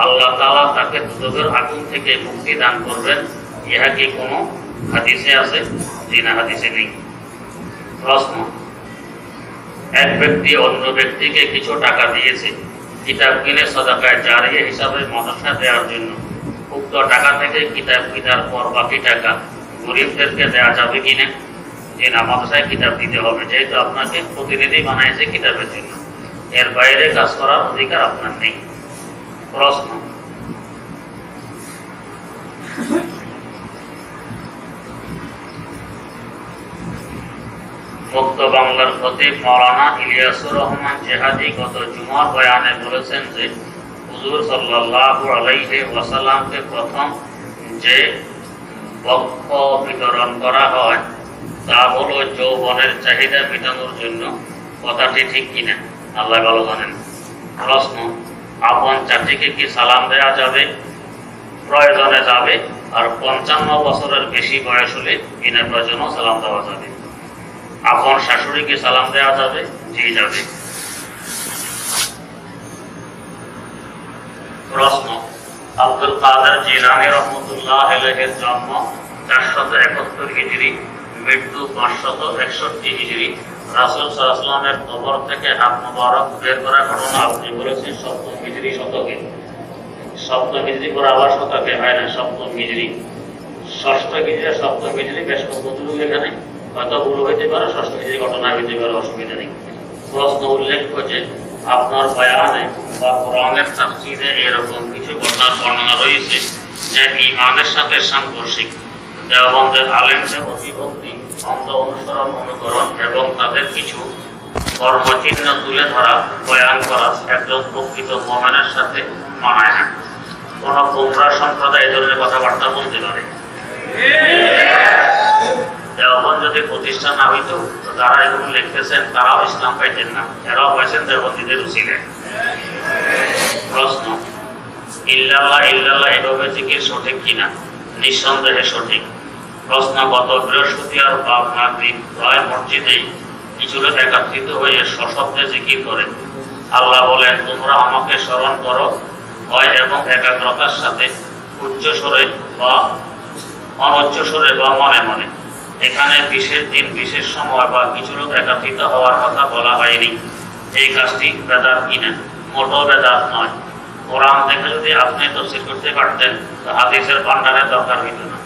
আল্লাহ তাআলা তাকে দুজকের আগুন থেকে মুক্তি দান করবেন, ইহা কি কোনো হাদিসে আছে? জি না, হাদিসে নেই। প্রশ্ন, এক ব্যক্তি অন্য ব্যক্তিকে কিছু টাকা দিয়েছে কিতাব কিনে সাদাকায়ে জারিয়া হিসাবে মাদ্রাসা দেওয়ার জন্য। উক্ত টাকা থেকে কিতাব কেনার পর বাকি টাকা গরিবদেরকে দেওয়া যাবে কিনা? যে না, মাদ্রাসায় কিতাব দিতে হবে, যেহেতু আপনাকে প্রতিনিধি বানাইছে কিতাবের জন্য, এর বাইরে কাজ করার অধিকার আপনার নেই। প্রশ্ন, মুক্ত বাংলার খতিব মাওলানা ইলিয়াসুর রহমান জেহাদি গত জুমার বয়ানে বলেছেন যে হুজুর সাল্লাল্লাহু আলাইহি ওয়াসাল্লামকে প্রথম যে বক্ষ বিতরণ করা হয় তা হলো যৌবনের চাহিদা মেটানোর জন্য। কথাটি ঠিক কিনা? আল্লাহ ভালো জানেন। প্রশ্ন, আপন চাচিকে কি সালাম দেওয়া যাবে? প্রয়োজনে যাবে, আর 55 বছরের বেশি বয়স হলে বিনা প্রয়োজনেও সালাম দেওয়া যাবে। আপন শাশুড়িকে সালাম দেওয়া যাবে? জি যাবে। প্রশ্ন, আব্দুল কাদের জিলানী রাহমাতুল্লাহ আলাইহির জন্ম 471 হিজরি, মৃত্যু 561 হিজরি। রাসূল সাল্লাল্লাহু আলাইহি ওয়াসাল্লামের কবর থেকে হাত মোবারক বের করার ঘটনা আপনি বলেছেন 7 হিজরি শতকে। 7 হিজরি করে আবার শতকে হয় না, 7 হিজরি। 6 হিজরি 7 হিজরি বেশ কতটুকু এখানে হয়তো ভুল হইতে পারে, 6 হিজরি ঘটনা হইতে পারে, অসুবিধা নেই। প্রশ্ন, উল্লেখ করছে আপনার বয়ানে বা কোরআনের তাফসীরে এরকম কিছু ঘটনার বর্ণনা রয়েছে যে ঈমানের সাথে সাংঘর্ষিক। দেওবন্দের আলেমদের অতিভক্তি, অন্ধ অনুসরণ, অনুকরণ এবং তাদের কিছু কর্মচিহ্ন তুলে ধরা, বয়ান করা একজন প্রকৃত মুমিনের সাথে মানায় না। কোন গোমরাহ সম্প্রদায় এই ধরনের কথাবার্তা বলতে পারে? দেওবন্দ যদি প্রতিষ্ঠান না হইত তো যারা এগুলো লিখতেছেন তারাও ইসলাম পাইতেন না, এরাও পাইছেন দেওবন্দীদের উসিলায়। প্রশ্ন, ইল্লাল্লাহ ইল্লাল্লাহ এভাবে জিকির সঠিক কিনা? নিঃসন্দেহে সঠিক। প্রশ্ন, গত বৃহস্পতিবার বাপ মাগরিব প্রায় মসজিদেই কিছু লোক একত্রিত হয়ে সশব্দে জিকির করে। আল্লাহ বলেন, তোমরা আমাকে স্মরণ করো হয় এবং একাগ্রতার সাথে, উচ্চ স্বরে বা অনুচ্চ স্বরে বা মনে মনে। এখানে বিশেষ দিন, বিশেষ সময় বা কিছু লোক একত্রিত হওয়ার কথা বলা হয়নি। এই কাজটি বেদাত কিনা? মোটেও বেদাত নয়। কোরআন দেখে যদি আপনি তফসির করতে পারতেন তো হাদিসের ভান্ডারের দরকার হইত না।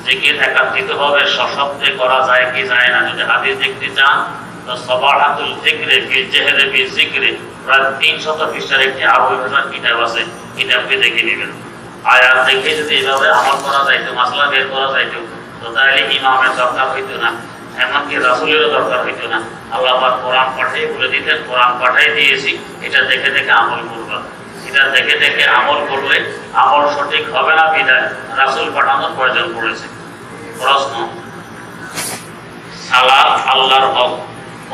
জিকির একত্রিত ভাবে সশব্দে করা যায় কি যায় না, যদি হাদিস দেখতে চান তো সবাহাতুল যিকরে ফিল জাহরি বিল যিকরি প্রায় 300 পৃষ্ঠার একটি আরবি ভাষার কিতাব আছে, কিতাবটি দেখে নেবেন। আয়াত দেখে যদি এভাবে আমল করা যাইতো, মাসলা বের করা যাইতো তো তাহলে ইমামের দরকার হইতো না, এমনকি রাসূলেরও দরকার হইতো না। আল্লাহ পাক কোরআন পাঠিয়ে বলে দিতেন, কোরআন পাঠিয়ে দিয়েছি, এটা দেখে দেখে আমল করবা। এটা দেখে দেখে আমল করলে আমল সঠিক হবে না, বিধায় রাসূল পাঠানোর প্রয়োজন পড়েছে। প্রশ্ন, সালাত আল্লাহর হক,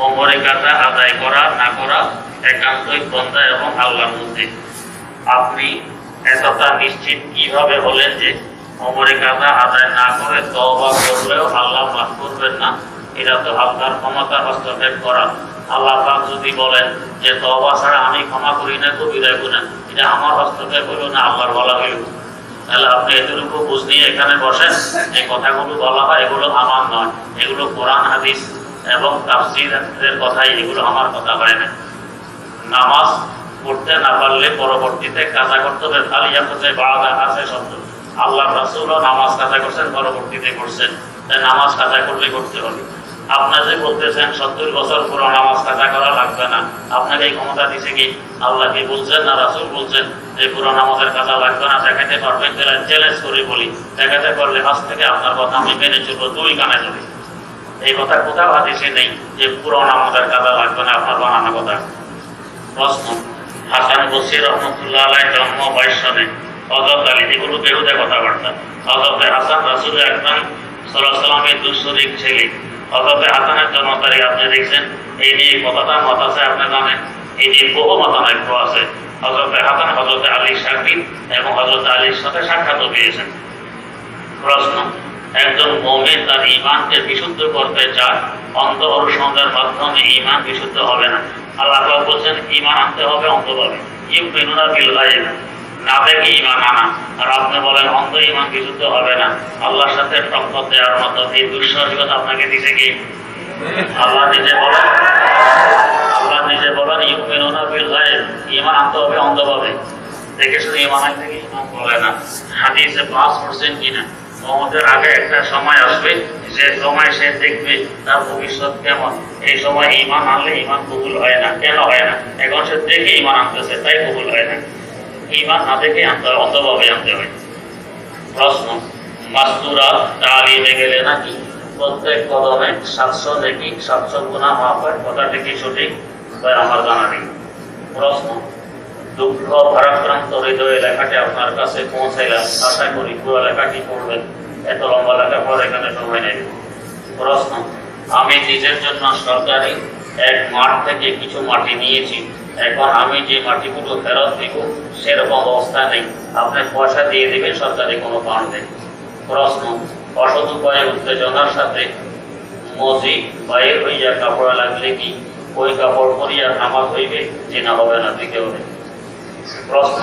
ওমরে কাজা আদায় করা না করা একান্তই বান্দা এবং আল্লাহর মধ্যে। আপনি এতটা নিশ্চিত কিভাবে হলেন যে ওমরে কাজা আদায় না করে তওবা করলেও আল্লাহ মাফ করবেন না? এটা তো আল্লাহর ক্ষমতা হস্তক্ষেপ করা। আল্লাহ পাক যদি বলেন যে তওবা ছাড়া আমি ক্ষমা করি না কবিরা গুনাহ, এটা আমার হস্তক্ষেপ হইল না আল্লাহর বলা হইল? তাহলে আপনি এতটুকু বুঝ নিয়ে এখানে বসেন, যে কথাগুলো বলা হয় এগুলো আমার নয়, এগুলো কোরআন হাদিস এবং তাফসীরের কথাই, এগুলো আমার কথা হয় না। নামাজ পড়তে না পারলে পরবর্তীতে কাজা করতে হবে, ফালিয়া করতে বাধা আছে শব্দ। আল্লাহ রাসূলও নামাজ কাজা করছেন, পরবর্তীতে করছেন, তাই নামাজ কাজা করলে করতে হবে। আপনার যে বলতেছেন 70 বছর পুরো নামাজ কাজা করা লাগবে না, আপনাকে এই ক্ষমতা দিছে কি? আল্লাহ কি বলছেন না রাসূল বলছেন যে পুরো নামাজের কাজা লাগবে না? দেখাতে পারবেন? চ্যালেঞ্জ করে বলি, দেখাতে পারলে আজ থেকে আপনার কথা আমি মেনে চলবো, 2 কানে চলি। এই কথা কোথাও হাদিসে নেই যে পুরো নামাজের কাজা লাগবে না, আপনার বানানো কথা। প্রশ্ন, হাসান বসরি রহমতুল্লাহ আলাইহি জন্ম 22 সনে, হযরত আলী, এগুলো বেহুদা কথাবার্তা। হযরত হাসান রাসূল আকরাম সাল্লাল্লাহু আলাইহি ওয়াসাল্লামের দুশরিক ছেলে। হযরত হাসানের জন্ম তারিখ আপনি দেখছেন, এই নিয়ে কতটা মত আছে আপনি জানেন, এই নিয়ে বহু মতানৈক্য আছে। হযরত হাসান হযরত আলী শাকিল এবং হযরত আলীর সাথে সাক্ষাৎ পেয়েছেন। প্রশ্ন, একজন মুমিন তার ঈমানকে বিশুদ্ধ করতে চায়, অন্ধ অনুসন্ধানের মাধ্যমে ঈমান বিশুদ্ধ হবে না। আল্লাহ পাক বলেন ঈমান আনতে হবে অন্ধভাবে, ইউমিনুনা বিল গায়ব, না দেখে ঈমান আনা। আর আপনি বলেন অন্ধ ঈমান বিশুদ্ধ হবে না। আল্লাহর সাথে টক্কর দেওয়ার মতো এই দুঃসাহসিকতা আপনাকে দিছে কি? আল্লাহ নিজে বলেন ইউমিনুনা বিল গায়ব, ঈমান আনতে হবে অন্ধভাবে, দেখে শুধু ঈমান আনতে কি ঈমান বলে না। হাদিসে 5% কিনা মওতের আগে একটা সময় আসবে, যে সময় সে দেখবে তার ভবিষ্যৎ কেমন। এই সময় ঈমান আনলে ঈমান কবুল হয় না। কেন হয় না? এখন সে দেখে ঈমান আনতেছে, তাই কবুল হয় না। ঈমান না দেখে আনতে হয়, অন্ধভাবে আনতে হয়। প্রশ্ন, মাসদুরা তালিমে গেলে নাকি প্রত্যেক কদমে 700 নেকি 700 গুনাহ মাফ হয়, কথাটি কি সঠিক? তাই আমার জানা নেই। প্রশ্ন, দুঃখ ভারাক্রান্ত হৃদয়ে লেখাটি আপনার কাছে পৌঁছাইলাম, আশা করি পুরো লেখাটি পড়বেন। এত লম্বা লেখা পর এখানে সময় নেই। প্রশ্ন, আমি নিজের জন্য সরকারি এক মাঠ থেকে কিছু মাটি নিয়েছি, এখন আমি যে মাটিগুলো ফেরত দিব সেরকম অবস্থা নেই, আপনি পয়সা দিয়ে দিবেন সরকারি কোনো ফান্ডে। প্রশ্ন, অসৎ উপায়ে উত্তেজনার সাথে মজি বাইর হইয়া কাপড় লাগলে কি ওই কাপড় পরিয়া নামাজ হইবে, জিনা হবে না, দিতে হবে? প্রশ্ন,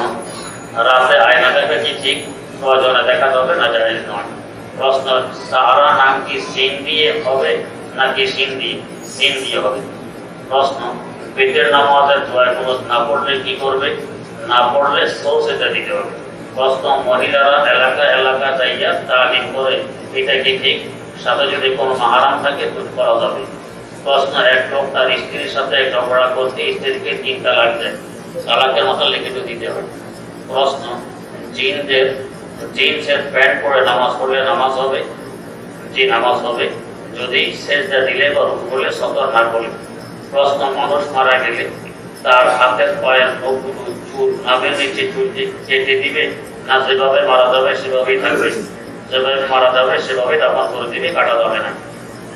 রাতে আয়না দেখা কি ঠিক, প্রয়োজনে দেখা যাবে না জায়েজ নয়? প্রশ্ন, সাহারা নাম কি সিন দিয়ে হবে নাকি সিন দিয়ে হবে? প্রশ্ন, পেটের নামাজের দোয়া কুনুত না পড়লে কি করবে? না পড়লে সৌসেজদা দিতে হবে। প্রশ্ন, মহিলারা এলাকা যাইয়া তালিম করে, এটা কি ঠিক? সাথে যদি কোনো মাহারাম থাকে তো করা যাবে? প্রশ্ন, এক লোক তার স্ত্রীর সাথে ঝগড়া করতে স্ত্রীকে 3 তালাক দেয়, তালাকের মতো লিখিত দিতে হবে। প্রশ্ন, জিন্সের প্যান্ট পরে নামাজ পড়লে নামাজ হবে? জি, নামাজ হবে, যদি সেজদা দিলে বা রুকু করলে সতর না করলে। প্রশ্ন, মানুষ মারা গেলে তার হাতের পায়ের নখগুলো চুল নামের নিচে চুল কেটে দিবে, না যেভাবে মারা যাবে সেভাবেই থাকবে? যেভাবে মারা যাবে সেভাবেই দাফন করে দিবে, কাটা যাবে না।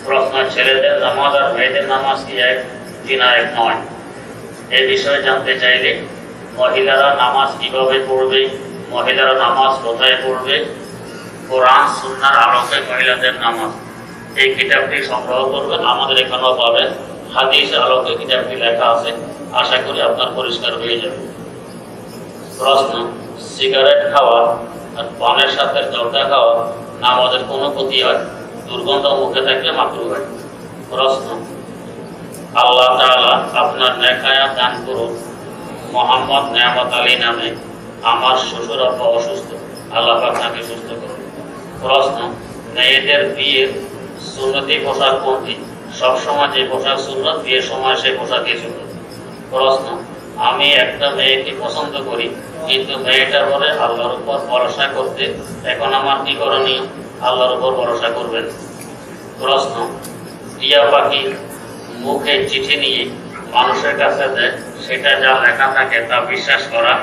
প্রশ্ন, ছেলেদের নামাজ আর মেয়েদের নামাজ কি এক? জি না, এক নয়। এই বিষয়ে জানতে চাইলে মহিলারা নামাজ কিভাবে পড়বে, মহিলারা নামাজ কোথায় পড়বে, কোরআন সুন্নাহর আলোকে মহিলাদের নামাজ, এই কিতাবটি সংগ্রহ করবেন, আমাদের এখানেও পাবেন। হাদিসের আলোকে কিতাবটি লেখা আছে, আশা করি আপনার পরিষ্কার হয়ে যাবে। প্রশ্ন, সিগারেট খাওয়া আর পানের সাথে জর্দা খাওয়া নামাজের কোনো ক্ষতি হয়? দুর্গন্ধ মুখে থাকলে মাকরুহ হয়। প্রশ্ন, আল্লাহ তাআলা আপনার নেকায়া দান করুন, মোহাম্মদ নেয়ামত আলী নামে আমার শ্বশুর আব্বা অসুস্থ, আল্লাহ আপনাকে সুস্থ করুন। প্রশ্ন, মেয়েদের বিয়ের সুন্নতি পোশাক কোনটি? সবসময় যে পোশাক সুন্নত, বিয়ের সময় সেই পোশাকই সুন্নত। প্রশ্ন, আমি একটা মেয়েকে পছন্দ করি, কিন্তু মেয়েটা বলে আল্লাহর উপর ভরসা করতে, এখন আমার কি করণীয়? আল্লাহর উপর ভরসা করবেন। প্রশ্ন, টিয়া পাখি মুখে চিঠি নিয়ে মানুষের কাছে দেয়, সেটা যা লেখা থাকে তা বিশ্বাস করা,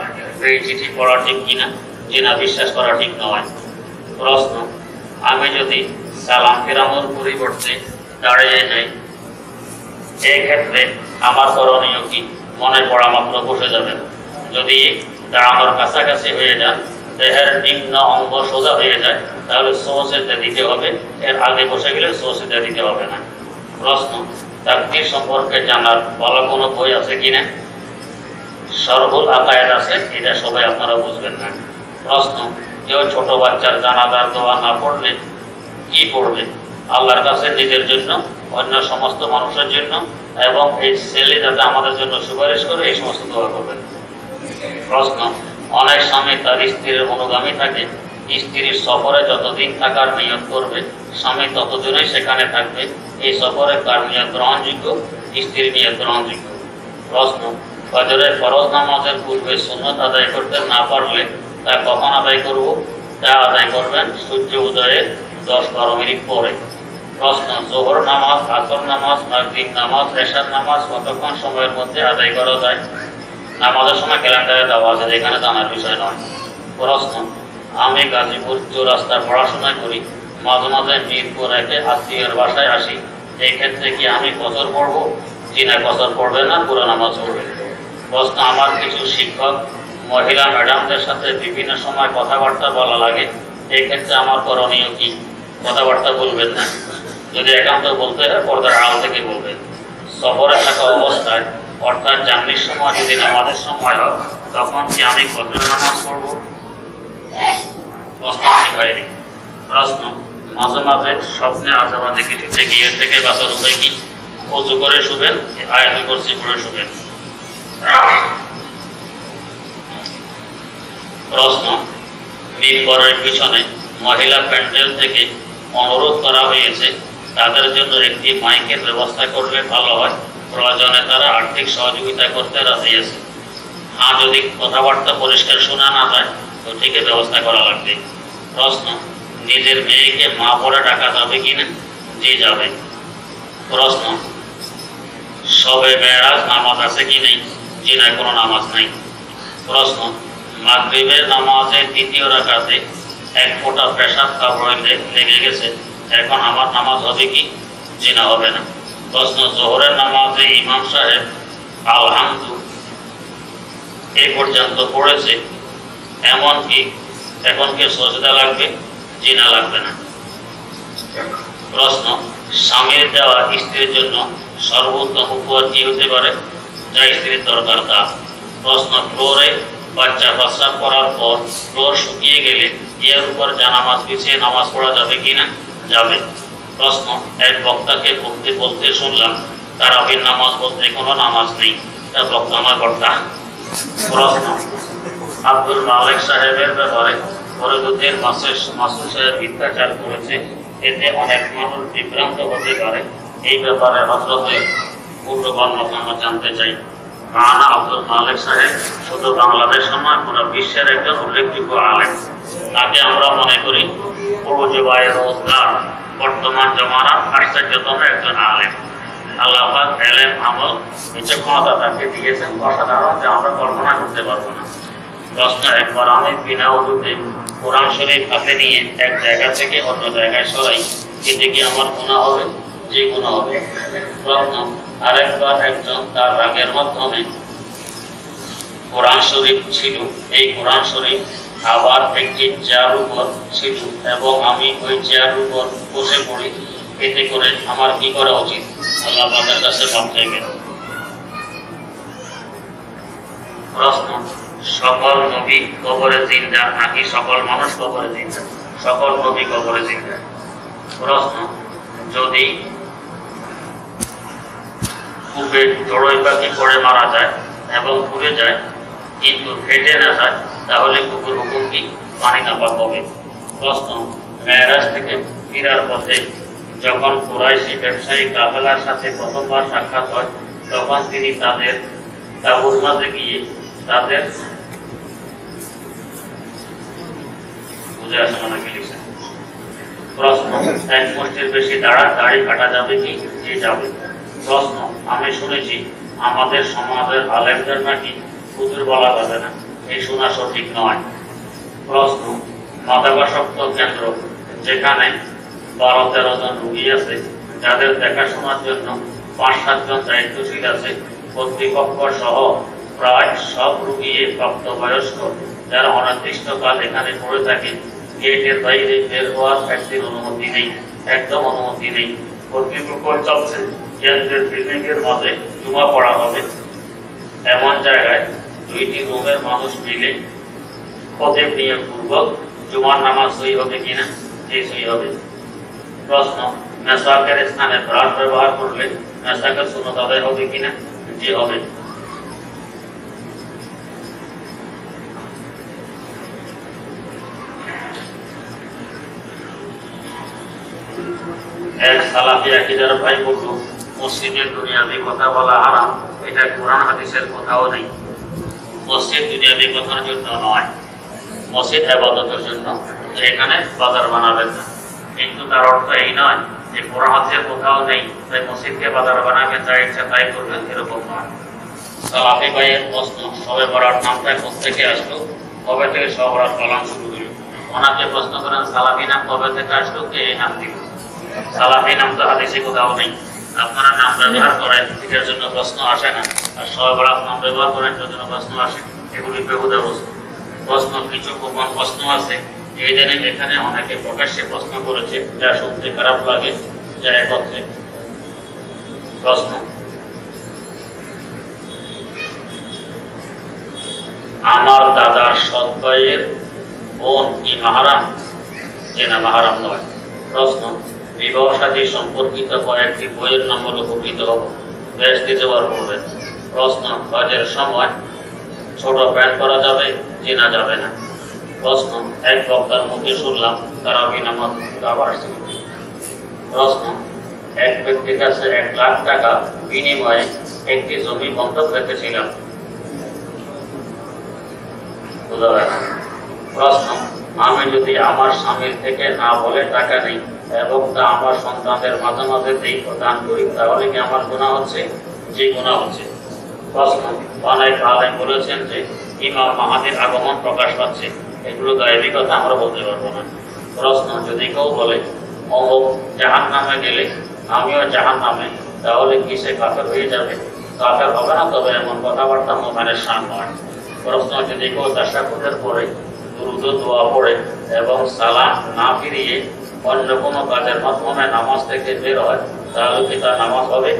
এই চিঠি পড়া ঠিক কিনা? জি না, বিশ্বাস করা ঠিক নয়। প্রশ্ন, আমি যদি সালাম ফেরানোর পরিবর্তে দাঁড়িয়ে যাই, এই ক্ষেত্রে আমার করণীয় কি? মনে পড়া মাত্র বসে যাবেন। যদি দাঁড়ানোর কাছাকাছি হয়ে যান, দেহের নিম্ন অঙ্গ সোজা হয়ে যায়, তাহলে সৌসিজদা দিতে হবে, এর আগে বসে গেলে সৌসিজদা দিতে হবে না। প্রশ্ন, তাকদীর সম্পর্কে জানার ভালো কোনো বই আছে কিনা? সরহুল আকায়েদ আছে, এটা সবাই আপনারা বুঝবেন না। প্রশ্ন, কেউ ছোট বাচ্চার জানাজার দোয়া না পড়লে কি পড়বে? আল্লাহর কাছে নিজের জন্য, অন্য সমস্ত মানুষের জন্য, এবং এই ছেলে যাতে আমাদের জন্য সুপারিশ করে, এই সমস্ত দোয়া করবেন। প্রশ্ন, অনেক স্বামী তার স্ত্রীর অনুগামী থাকে, স্ত্রীর সফরে যতদিন থাকার নিয়ত করবে, স্বামী ততদিনই সেখানে থাকবে, এই সফরে কার নিয়ত গ্রহণযোগ্য? স্ত্রীর নিয়ত গ্রহণযোগ্য। প্রশ্ন, ফজরের ফরজ নামাজের পূর্বে সুন্নত আদায় করতে না পারলে তা কখন আদায় করব? তা আদায় করবেন সূর্য উদয়ের 10-12 মিনিট পরে। প্রশ্ন, জোহর নামাজ, আসর নামাজ, মাগরিব নামাজ, এশার নামাজ কতক্ষণ সময়ের মধ্যে আদায় করা যায়? নামাজের সময় ক্যালেন্ডারে দেওয়া আছে, যেখানে জানার বিষয় নয়। প্রশ্ন, আমি গাজীপুর চৌরাস্তায় পড়াশোনা করি, মাঝে মাঝে মিরপুর একে আত্মীয়ের বাসায় আসি, এই ক্ষেত্রে কি আমি কসর পড়বো? জি না, কসর পড়বে না, পুরো নামাজ পড়বে। প্রশ্ন, আমার কিছু শিক্ষক মহিলা ম্যাডামদের সাথে বিভিন্ন সময় কথাবার্তা বলা লাগে, এই ক্ষেত্রে আমার করণীয় কি? কথাবার্তা বলবেন না, যদি একান্ত বলতে হয় পর্দার আড়াল থেকে বলবেন। সফরে থাকা অবস্থায়, অর্থাৎ জার্নির সময় যদি নামাজের সময় হয়, তখন কি আমি ফজর নামাজ পড়বো? প্রশ্ন, মাঝে মাঝে স্বপ্নে আজাবাদে কিছু থেকে এর থেকে বাঁচার উপায় কি? অজু করে শুবেন, আয়াতুল কুরসি পড়ে শুবেন। প্রশ্ন, মিম্বরের পিছনে মহিলা প্যান্ডেল থেকে অনুরোধ করা হয়েছে, তাদের জন্য একটি মাইকের ব্যবস্থা করলে ভালো হয়, প্রয়োজনে তারা আর্থিক সহযোগিতা করতে রাজি আছে। হ্যাঁ, যদি কথাবার্তা পরিষ্কার শোনা না যায় তো ঠিকই ব্যবস্থা করা লাগবে। প্রশ্ন, নিজের মেয়েকে মা বলে ডাকা যাবে কিনা? জি, যাবে। প্রশ্ন, শবে মেরাজ নামাজ আছে কি নেই? জি না, কোনো নামাজ নাই। প্রশ্ন, মাগরিবের নামাজের দ্বিতীয় রাকাতে এক ফোঁটা পেশাব কাপড়ে লেগে গেছে, এখন আমার নামাজ হবে কি? জি না, হবে না। প্রশ্ন, জোহরের নামাজে ইমাম সাহেব আলহামদু এই পর্যন্ত পড়েছে, এমন কি এখন কি সজদা লাগবে? জি না, লাগবে না। প্রশ্ন, স্বামীর দেওয়া স্ত্রীর জন্য সর্বোত্তম উপহার কি হতে পারে যা স্ত্রীর দরকার তা? প্রশ্ন, ফ্লোরে বাচ্চা প্রস্রাব করার পর ফ্লোর শুকিয়ে গেলে এর উপর জানামাজ বিছিয়ে নামাজ পড়া যাবে কিনা? যাবে। প্রশ্ন, এক বক্তাকে বলতে শুনলাম তারাবির নামাজ বলতে কোনো নামাজ নেই, তার বক্তা নয় কর্তা। প্রশ্ন, আব্দুল মালিক সাহেবের ব্যাপারে ফরিদুদ্দিন মাসুদ সাহেব মিথ্যাচার করেছে, এতে অনেক মানুষ বিভ্রান্ত হতে পারে, এই ব্যাপারে হযরতের পূর্ববর্ণ আমরা জানতে চাই। রানা আব্দুল মালিক সাহেব শুধু বাংলাদেশ নয় পুরো বিশ্বের একজন উল্লেখযোগ্য আলেম। তাকে আমরা মনে করি পূর্বজবায় রোজগার বর্তমান জমানার আশ্চর্যতম একজন আলেম। আল্লাহ পাক এলেম আমল বিচক্ষণতা তাকে দিয়েছেন অসাধারণ, যা আমরা কল্পনা করতে পারবো না। প্রশ্ন, একবার আমি বিনা উজুতে কোরআন শরীফ হাতে নিয়ে এক জায়গা থেকে অন্য জায়গায় সরাই, এতে কি আমার গুনাহ হবে? যে গুনাহ হবে। প্রশ্ন, আরেকবার একজন তার রাগের মাধ্যমে কোরআন শরীফ ছিল, এই কোরআন শরীফ আবার একটি চেয়ার উপর ছিল এবং আমি ওই চেয়ার উপর বসে পড়ি, এতে করে আমার কি করা উচিত? আল্লাহ পাকের কাছে মাপ চাইবেন। প্রশ্ন, সকল নবী কবরে জিন্দা নাকি সকল মানুষ কবরে জিন্দা? সকল নবী কবরে জিন্দা। প্রশ্ন, যদি কূপে চড়ুই পাখি পড়ে মারা যায় এবং পুড়ে যায় কিন্তু ফেটে না যায়, তাহলে কুকুর হুকুম কি? পানি নাপাক হবে। প্রশ্ন, মেরাজ থেকে ফিরার পথে যখন কুরাইশি ব্যবসায়ী কাফেলার সাথে প্রথমবার সাক্ষাৎ হয়, তখন তিনি তাদের তাঁবুর মাঝে গিয়ে তাদের বুঝে আসে মনে লিখেছেন। প্রশ্ন, এক মুষ্টির বেশি দাড়ি কাটা যাবে কি? যে যাবে। প্রশ্ন, আমি শুনেছি আমাদের সমাজের আলেমদের নাকি হুজুর বলা যাবে না, এই শোনা সঠিক নয়। প্রশ্ন, মাদকাসক্ত কেন্দ্র যেখানে 12-13 জন রোগী আছে, যাদের দেখাশোনার জন্য 5-7 জন দায়িত্বশীল আছে, কর্তৃপক্ষ সহ প্রায় সব রোগী প্রাপ্তবয়স্ক, যারা অনির্দিষ্টকাল এখানে পড়ে থাকে, গেটের বাইরে বের হওয়ার একদিন অনুমতি নেই, একদম অনুমতি নেই। কর্তৃপক্ষ চাচ্ছে কেন্দ্রের বিল্ডিংয়ের মাঝে জুমা পড়া হবে, এমন জায়গায় 2টি রুমের মানুষ মিলে খতিব নিয়োগপূর্বক জুমার নামাজ সই হবে কিনা? যে সই হবে। প্রশ্ন, মেসাকের স্থানে ব্রাশ ব্যবহার করলে মেসাকের সুন্নাত আদায় হবে কিনা? যে হবে। এক সালাফি আকীদার ভাই বলল, মসজিদের দুনিয়াবি কথা বলা হারাম, এটা কোরআন হাদিসের কোথাও নেই। মসজিদ দুনিয়াবি কথার জন্য নয়, মসজিদ ইবাদতের জন্য, এখানে বাজার বানাবেন না। কিন্তু তার অর্থ এই নয় যে কোরআন হাদিসের কোথাও নেই তাই মসজিদকে বাজার বানাবেন, যা ইচ্ছা তাই করবেন, এরকম নয়। সালাফি ভাইয়ের প্রশ্ন, শবে বরাত নামটা কোথেকে আসলো, কবে থেকে শবে বরাত পালন শুরু হলো? ওনাকে প্রশ্ন করেন সালাফি নাম কবে থেকে আসলো, কে এই নাম দিল? সালাফি নাম তো হাদিসে কোথাও নেই। আপনারা নাম ব্যবহার করেন, এটার জন্য প্রশ্ন আসে না, আর শবে বরাত নাম ব্যবহার করেন এটার জন্য প্রশ্ন আসে, এগুলি বেহুদা প্রশ্ন। কিছু গোপন প্রশ্ন আছে, এই দিনে এখানে অনেকে প্রকাশ্যে প্রশ্ন করেছে, যা শুনতে খারাপ লাগে, যা একত্রে। প্রশ্ন, আমার দাদার সৎ ভাইয়ের বোন কি মাহারাম? যে না, মাহারাম নয়। প্রশ্ন, বিবাহ সাথী সম্পর্কিত কয়েকটি বইয়ের নাম হলো উপকৃত হব, বেশ দিতে পারবেন। প্রশ্ন, হজের সময় ছোট প্যান্ট করা যাবে? যে না, যাবে না। প্রশ্ন, এক বক্তার মুখে শুনলাম তারাবি নামাজ আবার। প্রশ্ন, এক ব্যক্তির কাছে 1 লাখ টাকা বিনিময়ে একটি জমি বন্ধক রেখেছিলাম। প্রশ্ন, আমি যদি আমার স্বামীর থেকে না বলে টাকা নেই এবং তা আমার সন্তানদের মাঝে মাঝে দান করি, তাহলে কি আমার গুনাহ হচ্ছে? যে গুনাহ হচ্ছে। প্রশ্ন, অনেক আলেম বলেছেন যে ইমাম মাহাদির আগমন প্রকাশ পাচ্ছে, এগুলো গায়েবী কথা আমরা বলতে পারবো না। প্রশ্ন, যদি কেউ বলে অমুক জাহান্নামে গেলে আমিও জাহান্নামে, তাহলে কি সে কাফের হয়ে যাবে? কাফের হবে না, তবে এমন কথাবার্তা মোমেনের শান নয়। প্রশ্ন, যদি কেউ তাশাহুদের পরে দুরূদ দোয়া পড়ে এবং সালাম না ফিরিয়ে অন্য কোনো কাজের মাধ্যমে নামাজ থেকে বের হয়, তাহলে কি তার নামাজ হবে?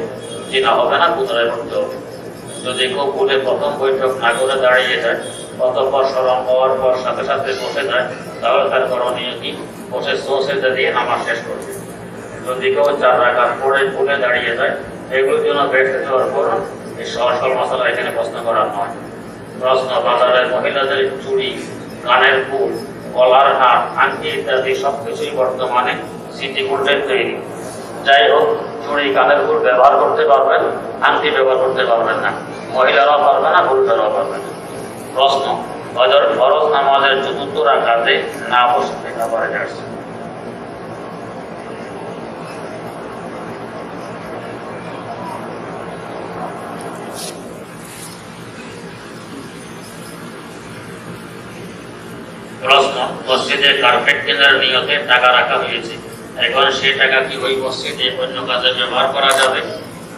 জি না, হবে না, পুনরায় পড়তে হবে। যদি কেউ ভুলে প্রথম বৈঠক না করে দাঁড়িয়ে যায়, অতঃপর স্মরণ হওয়ার পর সাথে সাথে বসে যায়, তাহলে তার করণীয় কি? বসে সেজদা দিয়ে নামাজ শেষ করবে। যদি কেউ 4 রাকাত পড়ে ভুলে দাঁড়িয়ে যায়, এগুলোর জন্য বেঁচে যাওয়ার পর এই সহজ মশলা এখানে প্রশ্ন করা নয়। প্রশ্ন, বাজারের মহিলাদের চুড়ি, কানের ফুল, গলার হার, আংটি ইত্যাদি সবকিছুই বর্তমানে সিটি গোল্ডের তৈরি। যাই হোক, চুড়ি কানের ফুল ব্যবহার করতে পারবেন, আংটি ব্যবহার করতে পারবেন না, মহিলারাও পারবে না, পুরুষেরাও পারবে না। প্রশ্ন, ফরজ নামাজের 4th রাকাতে না বসে দেখা পড়ে যাচ্ছে। প্রশ্ন, মসজিদে কার্পেট কেনার নিয়তে টাকা রাখা হয়েছে, এখন সেই টাকা কি ওই মসজিদে অন্য কাজে ব্যবহার করা যাবে?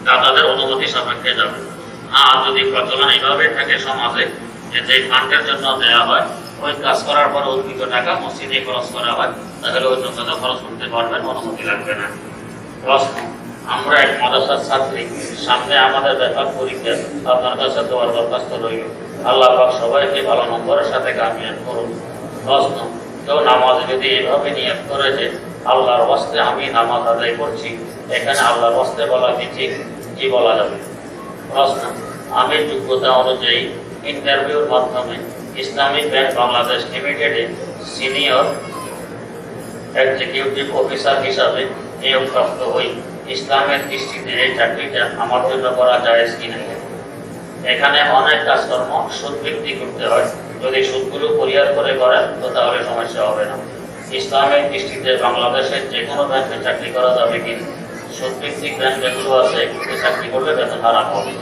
দাতাদের অনুমতি সাপেক্ষে যাবে। যদি প্রচলন এইভাবে থাকে সমাজে যে ফান্ডের জন্য দেওয়া হয়, ওই কাজ করার পর অর্পিত টাকা মসজিদে খরচ করা হয়, তাহলে অন্য কাজে খরচ করতে পারবেন, অনুমতি লাগবে না। প্রশ্ন, আমরা এক মাদ্রাসার ছাত্রী, সামনে আমাদের ব্যাপার পরীক্ষা, আপনার কাছে দেওয়ার দরখাস্ত রইল। আল্লাহ পাক সবাইকে ভালো নম্বরের সাথে কামিয়াব করুন। প্রশ্ন, কেউ নামাজ যদি এভাবে নিয়ত করে যে আল্লাহর ওয়াস্তে আমি নামাজ আদায় করছি, এখানে আল্লাহর ওয়াস্তে বলা কি বলা যাবে? প্রশ্ন, আমি যোগ্যতা অনুযায়ী ইন্টারভিউর মাধ্যমে ইসলামিক ব্যাংক বাংলাদেশ লিমিটেডে সিনিয়র এক্সিকিউটিভ অফিসার হিসাবে নিয়োগপ্রাপ্ত হই। ইসলামের দৃষ্টিতে এই চাকরিটা আমার জন্য করা যায় কিনা? এখানে অনেক কাজকর্ম সুদ ভিত্তিক করতে হয়, যদি সুদগুলো পরিহার করে করেন তো তাহলে সমস্যা হবে না। ইসলামের দৃষ্টিতে বাংলাদেশের যে কোনো ব্যাংকে চাকরি করা যাবে কিন্তু সুদ ভিত্তিক ব্যাংক যেগুলো আছে এগুলোতে চাকরি করলে বেতন হারাম হবে।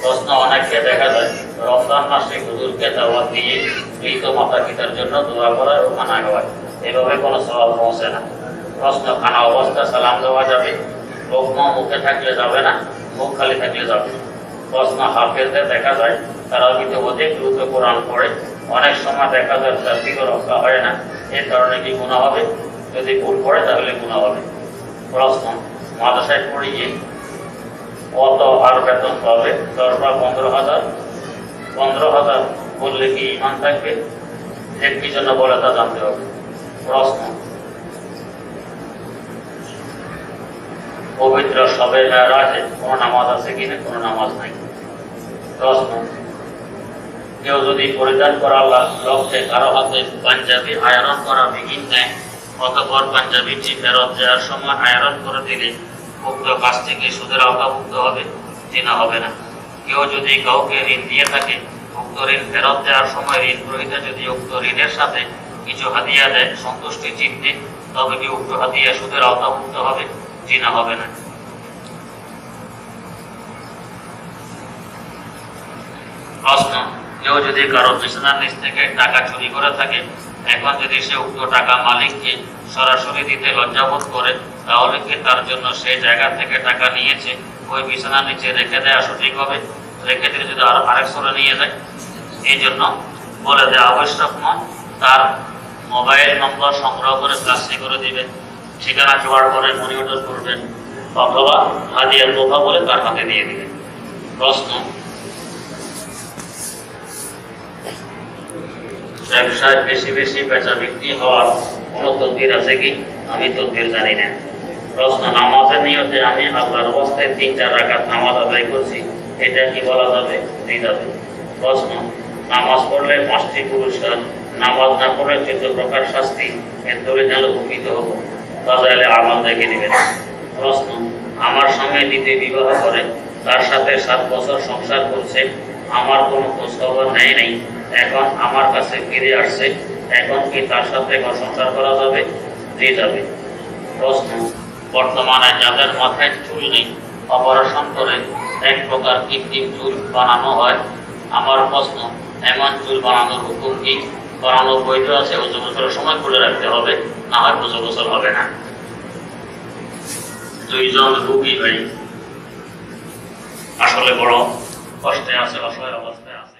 প্রশ্ন, অনেককে দেখা যায় রমজান মাসে হুজুরকে দাওয়াত দিয়ে মৃত মাতা পিতার জন্য দোয়া করা ও খানা খাওয়ায়, এভাবে কোনো সওয়াব পৌঁছে না। প্রশ্ন, খানা অবস্থা সালাম দেওয়া যাবে? লগ্ন মুখে থাকলে যাবে না, মুখ খালি থাকলে যাবে। প্রশ্ন, হাফেজদের দেখা যায় তারা কিন্তু অধিক দ্রুত কোরআন পড়ে, অনেক সময় দেখা যায় তার রক্ষা হয় না, এর কারণে কি গুনাহ হবে? যদি ভুল পড়ে তাহলে গুনাহ হবে। প্রশ্ন, মাদ্রাসায় পড়িয়ে কত আর বেতন পাবে? 10 বা 15,000? 15,000 বললে কি ইমান থাকবে? এর কি জন্য বলে তা জানতে হবে। প্রশ্ন, পবিত্র শবে মেরাজে কোনো নামাজ আছে কিনা? কোনো নামাজ নাই। প্রশ্ন, কেউ যদি পরিধান করা লক্ষ্যে কারো হাতে পাঞ্জাবি আয়রন করা বিঘিন নেয়, অতঃপর পাঞ্জাবিটি ফেরত দেওয়ার সময় আয়রন করে দিলে উক্ত কাজ থেকে সুদের আওতাভুক্ত হবে? না, হবে না। কেউ যদি কাউকে ঋণ দিয়ে থাকে, উক্ত ঋণ ফেরত দেওয়ার সময় ঋণ গ্রহীতা যদি উক্ত ঋণের সাথে কিছু হাদিয়া দেয় সন্তুষ্টি চিত্তে, তবে কি উক্ত হাদিয়া সুদের আওতাভুক্ত হবে? না, হবে না। প্রশ্ন, কেউ যদি কারো বিছানার নিচ থেকে টাকা চুরি করে থাকে, এখন যদি সে উক্ত টাকা মালিককে সরাসরি দিতে লজ্জাবোধ করে, তাহলে কি তার জন্য সেই জায়গা থেকে টাকা নিয়েছে ওই বিছানার নিচে রেখে দেওয়া সঠিক হবে? রেখে দিলে যদি আরেক সরে নিয়ে যায়, এই জন্য বলে দেওয়া আবশ্যক নয়। তার মোবাইল নম্বর সংগ্রহ করে প্লাস্টিক করে দিবেন, ঠিকানা জোগাড় করে মনি অর্ডার করবেন, অথবা হাদিয়ার লোভা বলে তার হাতে দিয়ে দিবেন। প্রশ্ন, ব্যবসায় বেশি বেশি বেচা বিক্রি হওয়ার কোনো তদবির আছে কি? আমি তদবির জানি না। প্রশ্ন, নামাজের নিয়তে আমি আল্লাহর অবস্থায় 3-4 রাকাত নামাজ আদায় করছি, এটা কি বলা যাবে? যাবে। প্রশ্ন, নামাজ পড়লে 5টি পুরস্কার, নামাজ না পড়লে 14 প্রকার শাস্তি, এর ধরে জানলে উপকৃত হবো, বাজারে আমল দেখে নেবেন। প্রশ্ন, আমার সঙ্গে দিতে বিবাহ করে তার সাথে 7 বছর সংসার করছে, আমার কোনো খোঁজখবর নেয় নাই, এখন আমার কাছে ফিরে আসছে, এখন কি তার সাথে সংসার করা যাবে? যাবে। প্রশ্ন, বর্তমানে যাদের মাথায় চুল নেই, অপারেশন করে এক প্রকার কৃত্রিম চুল বানানো হয়, আমার প্রশ্ন, এমন চুল বানানোর হুকুম কি? বানানোর বৈধ আছে, ওযু গোসলের সময় খুলে রাখতে হবে, না হয় ওযু গোসল হবে না। দুইজন রোগী ভাই আসলে বড় কষ্টে আছে, অসহায় অবস্থায় আছে।